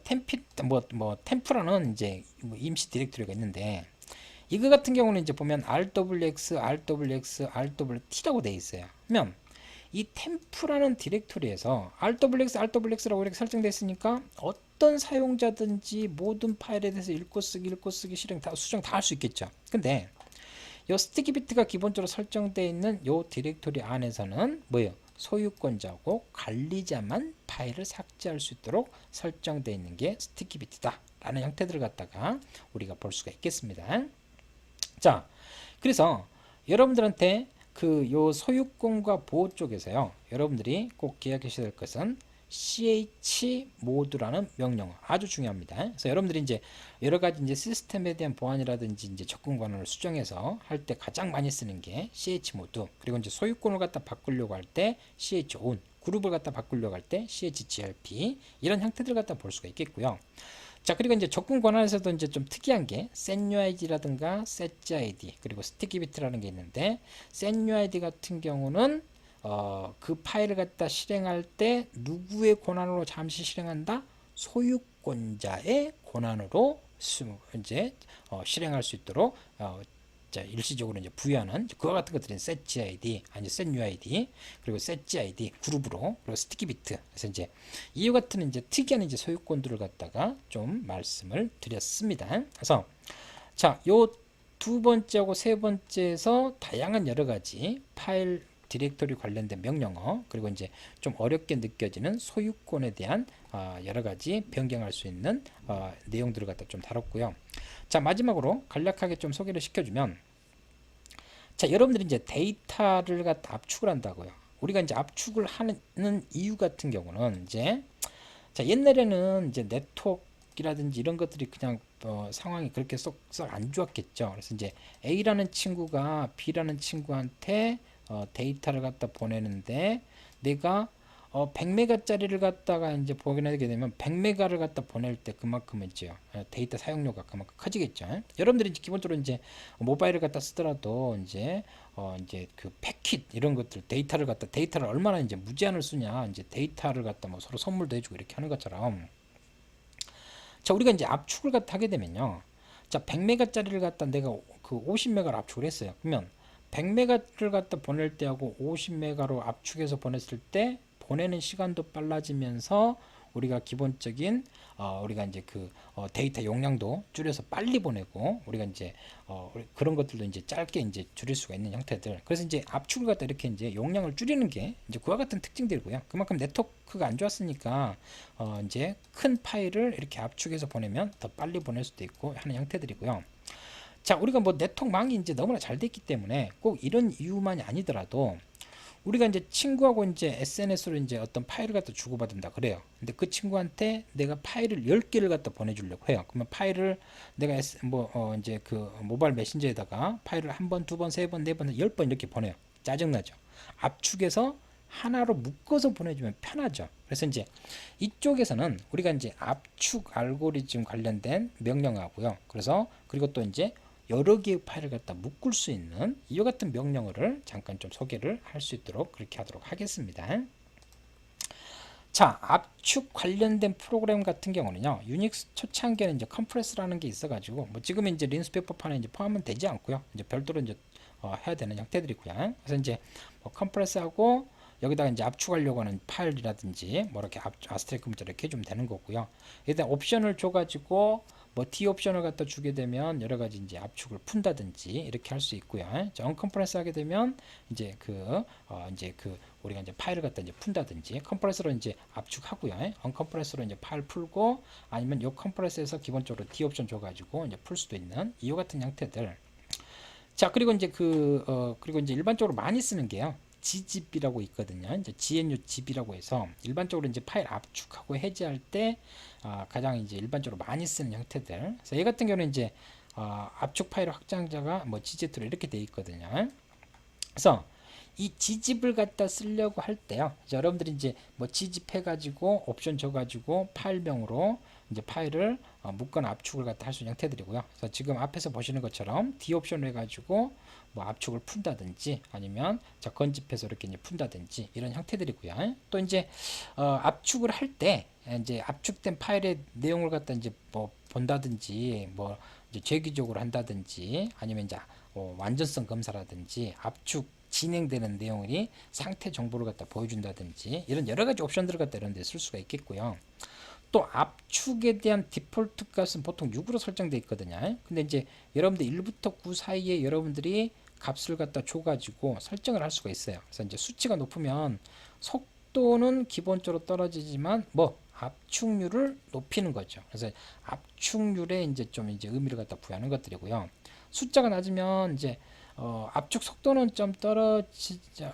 템프라는 이제 임시 디렉토리가 있는데 이거 같은 경우는 이제 보면 RWX, RWX, RWT라고 되어 있어요. 그러면 이 템프라는 디렉토리에서 RWX, RWX라고 이렇게 설정되어 있으니까 어떤 사용자든지 모든 파일에 대해서 읽고 쓰기 실행 다 수정 다 할 수 있겠죠. 근데 이 스티키 비트가 기본적으로 설정되어 있는 이 디렉토리 안에서는 뭐예요? 소유권자고 관리자만 파일을 삭제할 수 있도록 설정되어 있는 게 스티키 비트다 라는 형태들을 갖다가 우리가 볼 수가 있겠습니다. 자, 그래서 여러분들한테 그 요 소유권과 보호 쪽에서요, 여러분들이 꼭 기억하셔야 될 것은 chmod라는 명령어 아주 중요합니다. 그래서 여러분들이 이제 여러 가지 이제 시스템에 대한 보안이라든지 이제 접근 권한을 수정해서 할 때 가장 많이 쓰는 게 chmod, 그리고 이제 소유권을 갖다 바꾸려고 할 때 chown, 그룹을 갖다 바꾸려고 할 때 chgrp, 이런 형태들 갖다 볼 수가 있겠고요. 자, 그리고 이제 접근 권한에서도 이제 좀 특이한 게 setUID라든가 setGID 그리고 스티키비트라는 게 있는데, setUID 같은 경우는 그 파일을 갖다 실행할 때 누구의 권한으로 잠시 실행한다? 소유권자의 권한으로 이제 실행할 수 있도록 자, 일시적으로 이제 부여하는 그와 같은 것들은 setGID 아니 setUID 그리고 setGID 그룹으로, 그리고 스티키비트. 그래서 이제 이와 같은 이제 특이한 이제 소유권들을 갖다가 좀 말씀을 드렸습니다. 그래서 자, 요 두 번째하고 세 번째에서 다양한 여러 가지 파일 디렉토리 관련된 명령어, 그리고 이제 좀 어렵게 느껴지는 소유권에 대한 여러 가지 변경할 수 있는 내용들을 갖다 좀 다뤘고요. 자, 마지막으로 간략하게 좀 소개를 시켜주면, 자, 여러분들이 이제 데이터를 갖다 압축을 한다고요. 우리가 이제 압축을 하는 이유 같은 경우는 이제 자, 옛날에는 이제 네트워크라든지 이런 것들이 그냥 상황이 그렇게 쏙 안 좋았겠죠. 그래서 이제 A라는 친구가 B라는 친구한테 데이터를 갖다 보내는데 내가 100메가짜리를 갖다가 이제 보내게 되면 100메가를 갖다 보낼 때 그만큼 이제 데이터 사용료가 그만큼 커지겠죠. 여러분들이 이제 기본적으로 이제 모바일을 갖다 쓰더라도 이제 그 패킷 이런 것들 데이터를 얼마나 이제 무제한을 쓰냐, 이제 데이터를 갖다 뭐 서로 선물도 해주고 이렇게 하는 것처럼, 자, 우리가 이제 압축을 갖다 하게 되면요, 자 100메가짜리를 갖다 내가 그 50메가를 압축을 했어요. 그러면 100메가를 갖다 보낼 때하고 50메가로 압축해서 보냈을 때 보내는 시간도 빨라지면서 우리가 기본적인 우리가 이제 그 데이터 용량도 줄여서 빨리 보내고 우리가 이제 그런 것들도 이제 짧게 이제 줄일 수가 있는 형태들. 그래서 이제 압축을 갖다 이렇게 이제 용량을 줄이는 게 이제 그와 같은 특징들이고요. 그만큼 네트워크가 안 좋았으니까 이제 큰 파일을 이렇게 압축해서 보내면 더 빨리 보낼 수도 있고 하는 형태들이고요. 자, 우리가 뭐 네트워크망이 이제 너무나 잘 됐기 때문에 꼭 이런 이유만이 아니더라도 우리가 이제 친구하고 이제 SNS로 이제 어떤 파일을 갖다 주고받는다 그래요. 근데 그 친구한테 내가 파일을 10개를 갖다 보내주려고 해요. 그러면 파일을 내가 이제 그 모바일 메신저에다가 파일을 한 번, 두 번, 세 번, 네 번, 10번 이렇게 보내요. 짜증나죠. 압축해서 하나로 묶어서 보내주면 편하죠. 그래서 이제 이쪽에서는 우리가 이제 압축 알고리즘 관련된 명령하고요. 그래서 그리고 또 이제 여러 개의 파일을 갖다 묶을 수 있는 이와 같은 명령어를 잠깐 좀 소개를 할 수 있도록 그렇게 하도록 하겠습니다. 자, 압축 관련된 프로그램 같은 경우는요, 유닉스 초창기에는 이제 컴프레스라는 게 있어가지고, 뭐 지금은 이제 리눅스 페퍼판에 이제 포함은 되지 않고요, 이제 별도로 이제 해야 되는 형태들이고요. 그래서 이제 뭐 컴프레스하고 여기다가 이제 압축하려고 하는 파일이라든지 뭐 이렇게 아스트레이크 문자 이렇게 해주면 되는 거고요. 일단 옵션을 줘가지고 뭐 D 옵션을 갖다 주게 되면 여러 가지 이제 압축을 푼다든지 이렇게 할 수 있고요. 언컴프레스 하게 되면 이제 그 우리가 이제 파일을 갖다 이제 푼다든지 컴프레스로 이제 압축하고요. 언컴프레스로 이제 파일 풀고 아니면 요 컴프레스에서 기본적으로 D 옵션 줘가지고 이제 풀 수도 있는 이와 같은 형태들. 자, 그리고 이제 그리고 이제 일반적으로 많이 쓰는 게요. gzip이라고 있거든요. 이제 GNU zip이라고 해서 일반적으로 이제 파일 압축하고 해제할 때 가장 이제 일반적으로 많이 쓰는 형태들. 그래서 얘 같은 경우는 이제 압축 파일 확장자가 뭐 gz로 이렇게 되어 있거든요. 그래서 이 gzip을 갖다 쓰려고 할 때요. 여러분들이 이제 뭐 gzip 해가지고 옵션 줘가지고 파일명으로 이제 파일을 묶거나 압축을 갖다 할 수 있는 형태들이고요. 그래서 지금 앞에서 보시는 것처럼 D 옵션을 해가지고 뭐 압축을 푼다든지 아니면 건집해서 이렇게 이제 푼다든지 이런 형태들이고요. 또 이제 압축을 할 때 이제 압축된 파일의 내용을 갖다 이제 뭐 본다든지 뭐 이제 재기적으로 한다든지 아니면 이제 완전성 검사라든지 압축 진행되는 내용이 상태 정보를 갖다 보여준다든지 이런 여러 가지 옵션들을 갖다 이런 데 쓸 수가 있겠고요. 또 압축에 대한 디폴트 값은 보통 6으로 설정되어 있거든요. 근데 이제 여러분들 1부터 9 사이에 여러분들이 값을 갖다 줘가지고 설정을 할 수가 있어요. 그래서 이제 수치가 높으면 속도는 기본적으로 떨어지지만 뭐 압축률을 높이는 거죠. 그래서 압축률에 이제 좀 이제 의미를 갖다 부여하는 것들이고요. 숫자가 낮으면 이제 압축 속도는 좀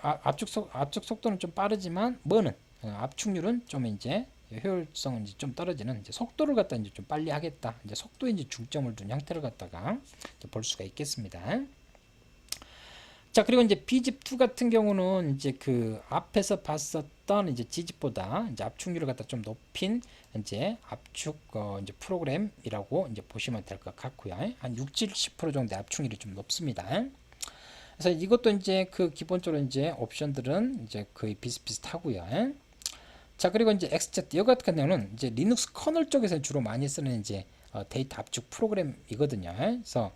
압축 속도는 좀 빠르지만 뭐는 압축률은 좀 이제 효율성은 이제 좀 떨어지는 이제 속도를 갖다 이제 좀 빨리 하겠다. 이제 속도에 이제 중점을 둔 형태를 갖다가 볼 수가 있겠습니다. 자, 그리고 이제 bzip2 같은 경우는 이제 그 앞에서 봤었던 이제 gzip보다 이제 압축률을 갖다 좀 높인 이제 압축 이제 프로그램이라고 이제 보시면 될 것 같고요. 한 60-70% 정도 압축률이 좀 높습니다. 그래서 이것도 이제 그 기본적으로 이제 옵션들은 이제 거의 비슷비슷하고요. 자, 그리고 이제 XZ 이거 같은 경우는 이제 리눅스 커널 쪽에서 주로 많이 쓰는 이제 데이터 압축 프로그램이거든요. 그래서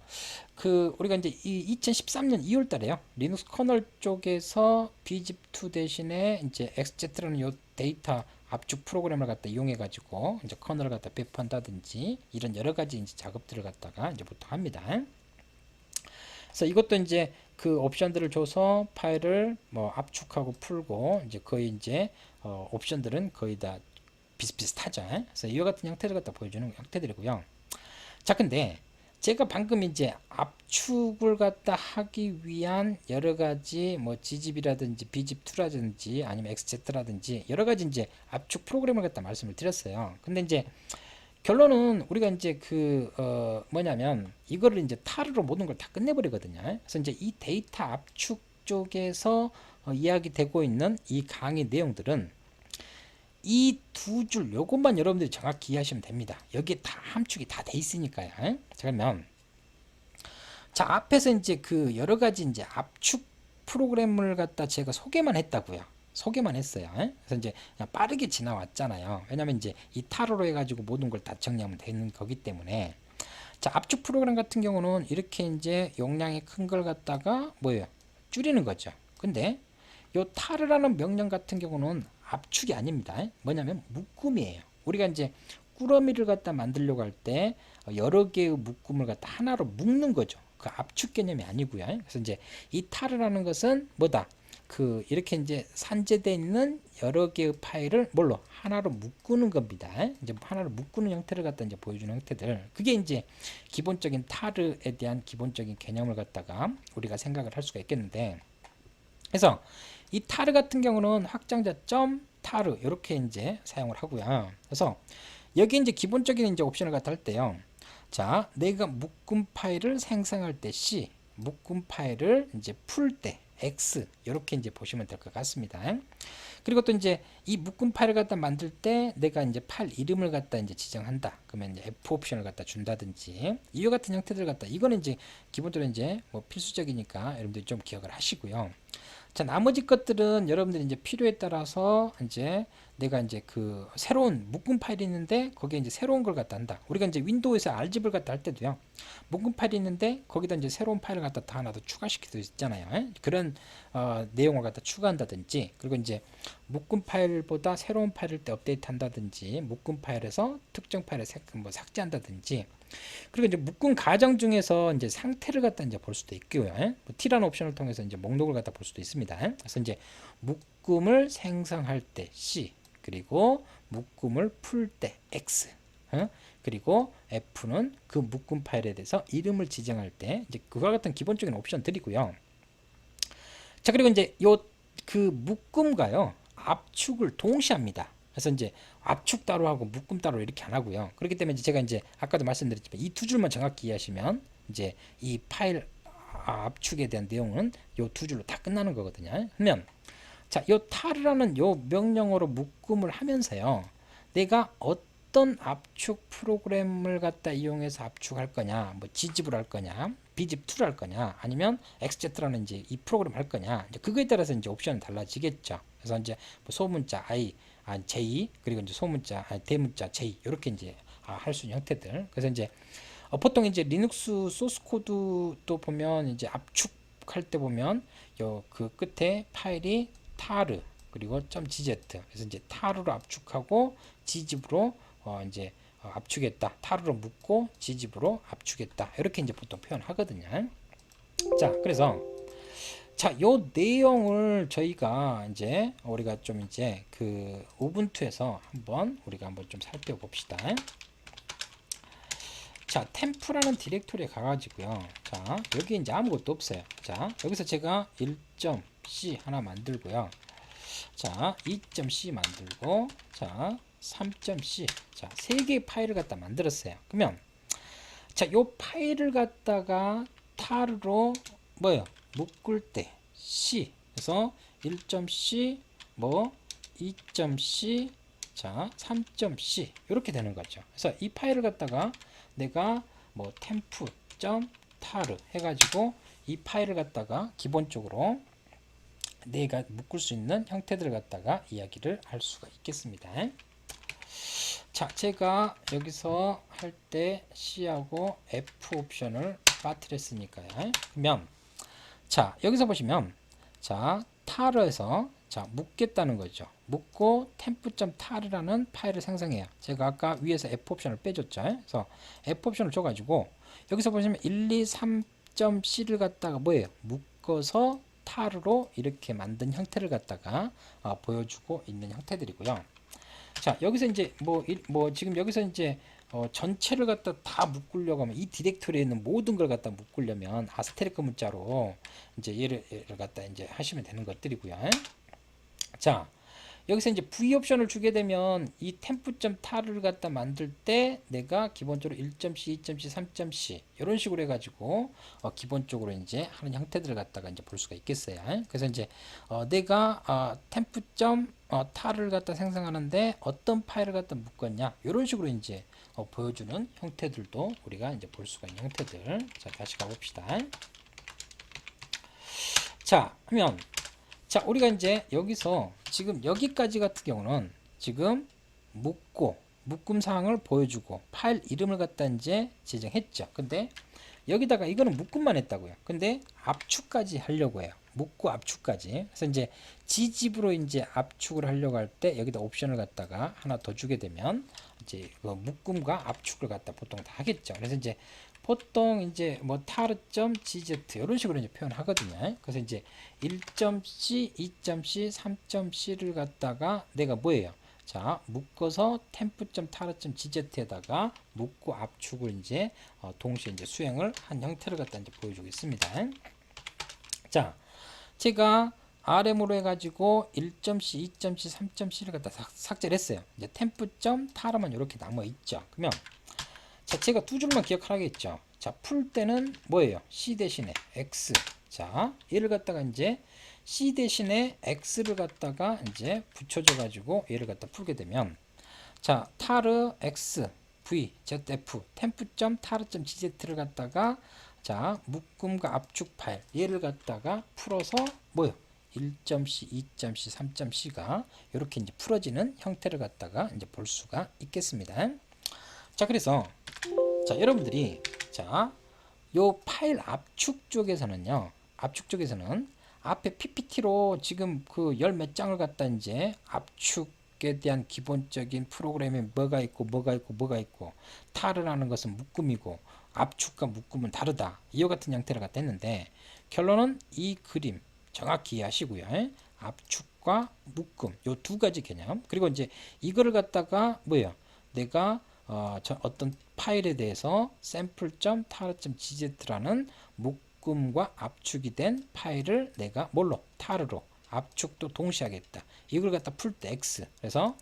그 우리가 이제 이 2013년 2월 달에요. 리눅스 커널 쪽에서 bzip2 대신에 이제 XZ라는 요 데이터 압축 프로그램을 갖다 이용해 가지고 이제 커널을 갖다 배포한다든지 이런 여러 가지 이제 작업들을 갖다가 이제 보통 합니다. 그래서 이것도 이제 그 옵션들을 줘서 파일을 뭐 압축하고 풀고 이제 거의 이제 옵션들은 거의 다 비슷비슷하죠. 그래서 이와 같은 형태를 갖다 보여주는 형태들이고요. 자, 근데 제가 방금 이제 압축을 갖다 하기 위한 여러 가지 뭐 gzip이라든지 bzip2라든지 아니면 xz라든지 여러 가지 이제 압축 프로그램을 갖다 말씀을 드렸어요. 근데 이제 결론은 우리가 이제 뭐냐면 이거를 이제 타르로 모든 걸 다 끝내버리거든요. 그래서 이제 이 데이터 압축 쪽에서 이야기되고 있는 이 강의 내용들은 이 두 줄 요것만 여러분들이 정확히 이해하시면 됩니다. 여기에 다 함축이 다 돼 있으니까요. 자, 그러면 자, 앞에서 이제 그 여러 가지 이제 압축 프로그램을 갖다 제가 소개만 했다고요. 소개만 했어요. 그래서 이제 그냥 빠르게 지나왔잖아요. 왜냐면 이제 이 타로로 해가지고 모든 걸 다 정리하면 되는 거기 때문에. 자, 압축 프로그램 같은 경우는 이렇게 이제 용량이 큰 걸 갖다가 뭐예요? 줄이는 거죠. 근데 요 타르라는 명령 같은 경우는 압축이 아닙니다. 뭐냐면 묶음이에요. 우리가 이제 꾸러미를 갖다 만들려고 할 때 여러 개의 묶음을 갖다 하나로 묶는 거죠. 그 압축 개념이 아니고요. 그래서 이제 이 타르라는 것은 뭐다? 그 이렇게 이제 산재되어 있는 여러 개의 파일을 뭘로 하나로 묶는 겁니다. 이제 하나로 묶는 형태를 갖다 이제 보여주는 형태들. 그게 이제 기본적인 타르에 대한 기본적인 개념을 갖다가 우리가 생각을 할 수가 있겠는데, 그래서 이 타르 같은 경우는 확장자 점 타르 이렇게 이제 사용을 하고요. 그래서 여기 이제 기본적인 이제 옵션을 갖다 할 때요. 자, 내가 묶음 파일을 생성할 때 C, 묶음 파일을 이제 풀 때 X 이렇게 이제 보시면 될 것 같습니다. 그리고 또 이제 이 묶음 파일을 갖다 만들 때 내가 이제 파일 이름을 갖다 이제 지정한다. 그러면 이제 F 옵션을 갖다 준다든지 이와 같은 형태들 갖다 이거는 이제 기본적으로 이제 뭐 필수적이니까 여러분들이 좀 기억을 하시고요. 자, 나머지 것들은 여러분들이 이제 필요에 따라서 이제 내가 이제 그 새로운 묶음 파일이 있는데 거기에 이제 새로운 걸 갖다 한다. 우리가 이제 윈도우에서 RGB를 갖다 할 때도요. 묶음 파일이 있는데 거기다 이제 새로운 파일을 갖다 다 하나 더 추가시킬 수 있잖아요. 그런 내용을 갖다 추가한다든지, 그리고 이제 묶음 파일보다 새로운 파일을 때 업데이트 한다든지, 묶음 파일에서 특정 파일을 뭐 삭제한다든지, 그리고 이제 묶음 과정 중에서 이제 상태를 갖다 이제 볼 수도 있고요. 뭐 T라는 옵션을 통해서 이제 목록을 갖다 볼 수도 있습니다. 그래서 이제 묶음을 생성할 때 C, 그리고 묶음을 풀 때 X, 그리고 F는 그 묶음 파일에 대해서 이름을 지정할 때 이제 그와 같은 기본적인 옵션들이고요. 자, 그리고 이제 요 그 묶음과요 압축을 동시합니다. 그래서 이제 압축 따로 하고 묶음 따로 이렇게 안 하고요. 그렇기 때문에 이제 제가 이제 아까도 말씀드렸지만 이 두 줄만 정확히 이해하시면 이제 이 파일 압축에 대한 내용은 요 두 줄로 다 끝나는 거거든요. 그러면 자, 요 타르라는 요 명령어로 묶음을 하면서요. 내가 어떤 압축 프로그램을 갖다 이용해서 압축할 거냐, 뭐 G집을 할 거냐, B집2를 할 거냐, 아니면 XZ라는 이제 이 프로그램 할 거냐, 이제 그거에 따라서 이제 옵션이 달라지겠죠. 그래서 이제 뭐 소문자 I, J, 그리고 이제 소문자, 대문자 J 이렇게 이제 할 수 있는 형태들. 그래서 이제 보통 이제 리눅스 소스 코드도 보면 이제 압축할 때 보면 요 그 끝에 파일이 타르 그리고 .gz, 그래서 이제 타르로 압축하고 gzip으로 이제 압축했다. 타르로 묶고 gzip으로 압축했다. 이렇게 이제 보통 표현하거든요. 자, 그래서 자, 요 내용을 저희가 이제 우리가 좀 이제 그 우분투에서 우리가 한번 좀 살펴봅시다. 자, 템프라는 디렉토리에 가가지고요. 자, 여기 이제 아무것도 없어요. 자, 여기서 제가 1.c 하나 만들고요. 자, 2.c 만들고, 자, 3.c. 자, 3개의 파일을 갖다 만들었어요. 그러면, 자, 요 파일을 갖다가 타르로 뭐예요? 묶을 때 c. 그래서 1.c, 뭐 2.c, 자, 3.c 이렇게 되는 거죠. 그래서 이 파일을 갖다가 내가 뭐 temp.tar 해가지고 이 파일을 갖다가 기본적으로 내가 묶을 수 있는 형태들을 갖다가 이야기를 할 수가 있겠습니다. 자, 제가 여기서 할 때 C하고 F 옵션을 빠뜨렸으니까요. 그러면 자, 여기서 보시면 자, tar에서 자, 묶겠다는 거죠. 묶고 temp.tar이라는 파일을 생성해요. 제가 아까 위에서 F 옵션을 빼줬죠. 그래서 F 옵션을 줘가지고 여기서 보시면 1, 2, 3.c를 갖다가 뭐예요? 묶어서 tar로 이렇게 만든 형태를 갖다가 보여주고 있는 형태들이고요. 자, 여기서 이제 뭐 지금 여기서 이제 전체를 갖다 다 묶으려고 하면 이 디렉토리에 있는 모든 걸 갖다 묶으려면 아스테리크 문자로 이제 얘를 갖다 이제 하시면 되는 것들이고요. 자, 여기서 이제 V 옵션을 주게 되면 이 temp.tar을 갖다 만들 때 내가 기본적으로 1.c, 2.c, 3.c 이런 식으로 해가지고 기본적으로 이제 하는 형태들을 갖다가 이제 볼 수가 있겠어요. 그래서 이제 내가 temp.tar을 갖다 생성하는데 어떤 파일을 갖다 묶었냐 이런 식으로 이제 보여주는 형태들도 우리가 이제 볼 수가 있는 형태들. 자, 다시 가봅시다. 자, 그러면 자, 우리가 이제 여기서 지금 여기까지 같은 경우는 지금 묶음 사항을 보여주고 파일 이름을 갖다 이제 지정했죠. 근데 여기다가 이거는 묶음만 했다고요. 근데 압축까지 하려고 해요. 묶고 압축까지. 그래서 이제 지집으로 이제 압축을 하려고 할 때 여기다 옵션을 갖다가 하나 더 주게 되면 이제 그 묶음과 압축을 갖다 보통 다 하겠죠. 그래서 이제 보통 이제 뭐 타르점 gz 이런 식으로 이제 표현하거든요. 그래서 이제 1.c, 2.c, 3.c를 갖다가 내가 뭐예요? 자, 묶어서 temp.ta르.gz에다가 묶고 압축을 이제 동시에 이제 수행을 한 형태를 갖다 이제 보여주겠습니다. 자, 제가 RM으로 해가지고 1.c, 2.c, 3.c를 갖다 삭제를 했어요. 이제 temp.ta르만 이렇게 남아 있죠. 그러면 자, 제가 두 줄만 기억하겠죠. 자, 풀 때는 뭐예요? C 대신에 X. 자, 얘를 갖다가 이제 C 대신에 X를 갖다가 이제 붙여줘 가지고 얘를 갖다 풀게 되면 자, 타르 X V ZF temp.ta르.gz를 갖다가 자, 묶음과 압축 파일 얘를 갖다가 풀어서 뭐요? 1.c, 2.c, 3.c가 이렇게 이제 풀어지는 형태를 갖다가 이제 볼 수가 있겠습니다. 자, 그래서 자, 여러분들이 자, 요 파일 압축 쪽에서는요. 압축 쪽에서는 앞에 PPT로 지금 그 열 몇 장을 갖다 이제 압축에 대한 기본적인 프로그램에 뭐가 있고 뭐가 있고 뭐가 있고 타르라는 것은 묶음이고 압축과 묶음은 다르다. 이와 같은 형태를 갖다 했는데 결론은 이 그림 정확히 이해하시고요. 압축과 묶음 요 두 가지 개념. 그리고 이제 이거를 갖다가 뭐예요? 내가 어떤 파일에 대해서 sample.tar.gz라는 묶음과 압축이 된 파일을 내가 뭘로? 타르로 압축도 동시에 하겠다. 이걸 갖다 풀 때 x. 그래서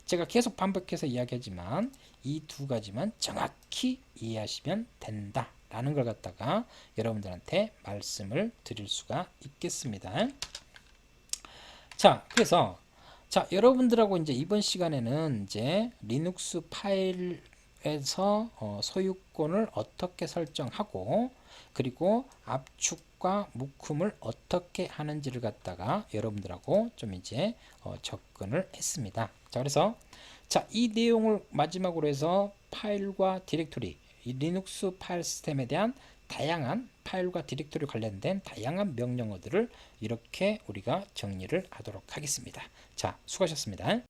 제가 계속 반복해서 이야기하지만 이 두 가지만 정확히 이해하시면 된다. 라는 걸 갖다가 여러분들한테 말씀을 드릴 수가 있겠습니다. 자, 그래서 자, 여러분들하고 이제 이번 시간에는 이제 리눅스 파일에서 소유권을 어떻게 설정하고 그리고 압축과 묶음을 어떻게 하는지를 갖다가 여러분들하고 좀 이제 접근을 했습니다. 자, 그래서 자, 이 내용을 마지막으로 해서 파일과 디렉토리, 이 리눅스 파일 시스템에 대한 다양한 파일과 디렉토리 관련된 다양한 명령어들을 이렇게 우리가 정리를 하도록 하겠습니다. 자, 수고하셨습니다.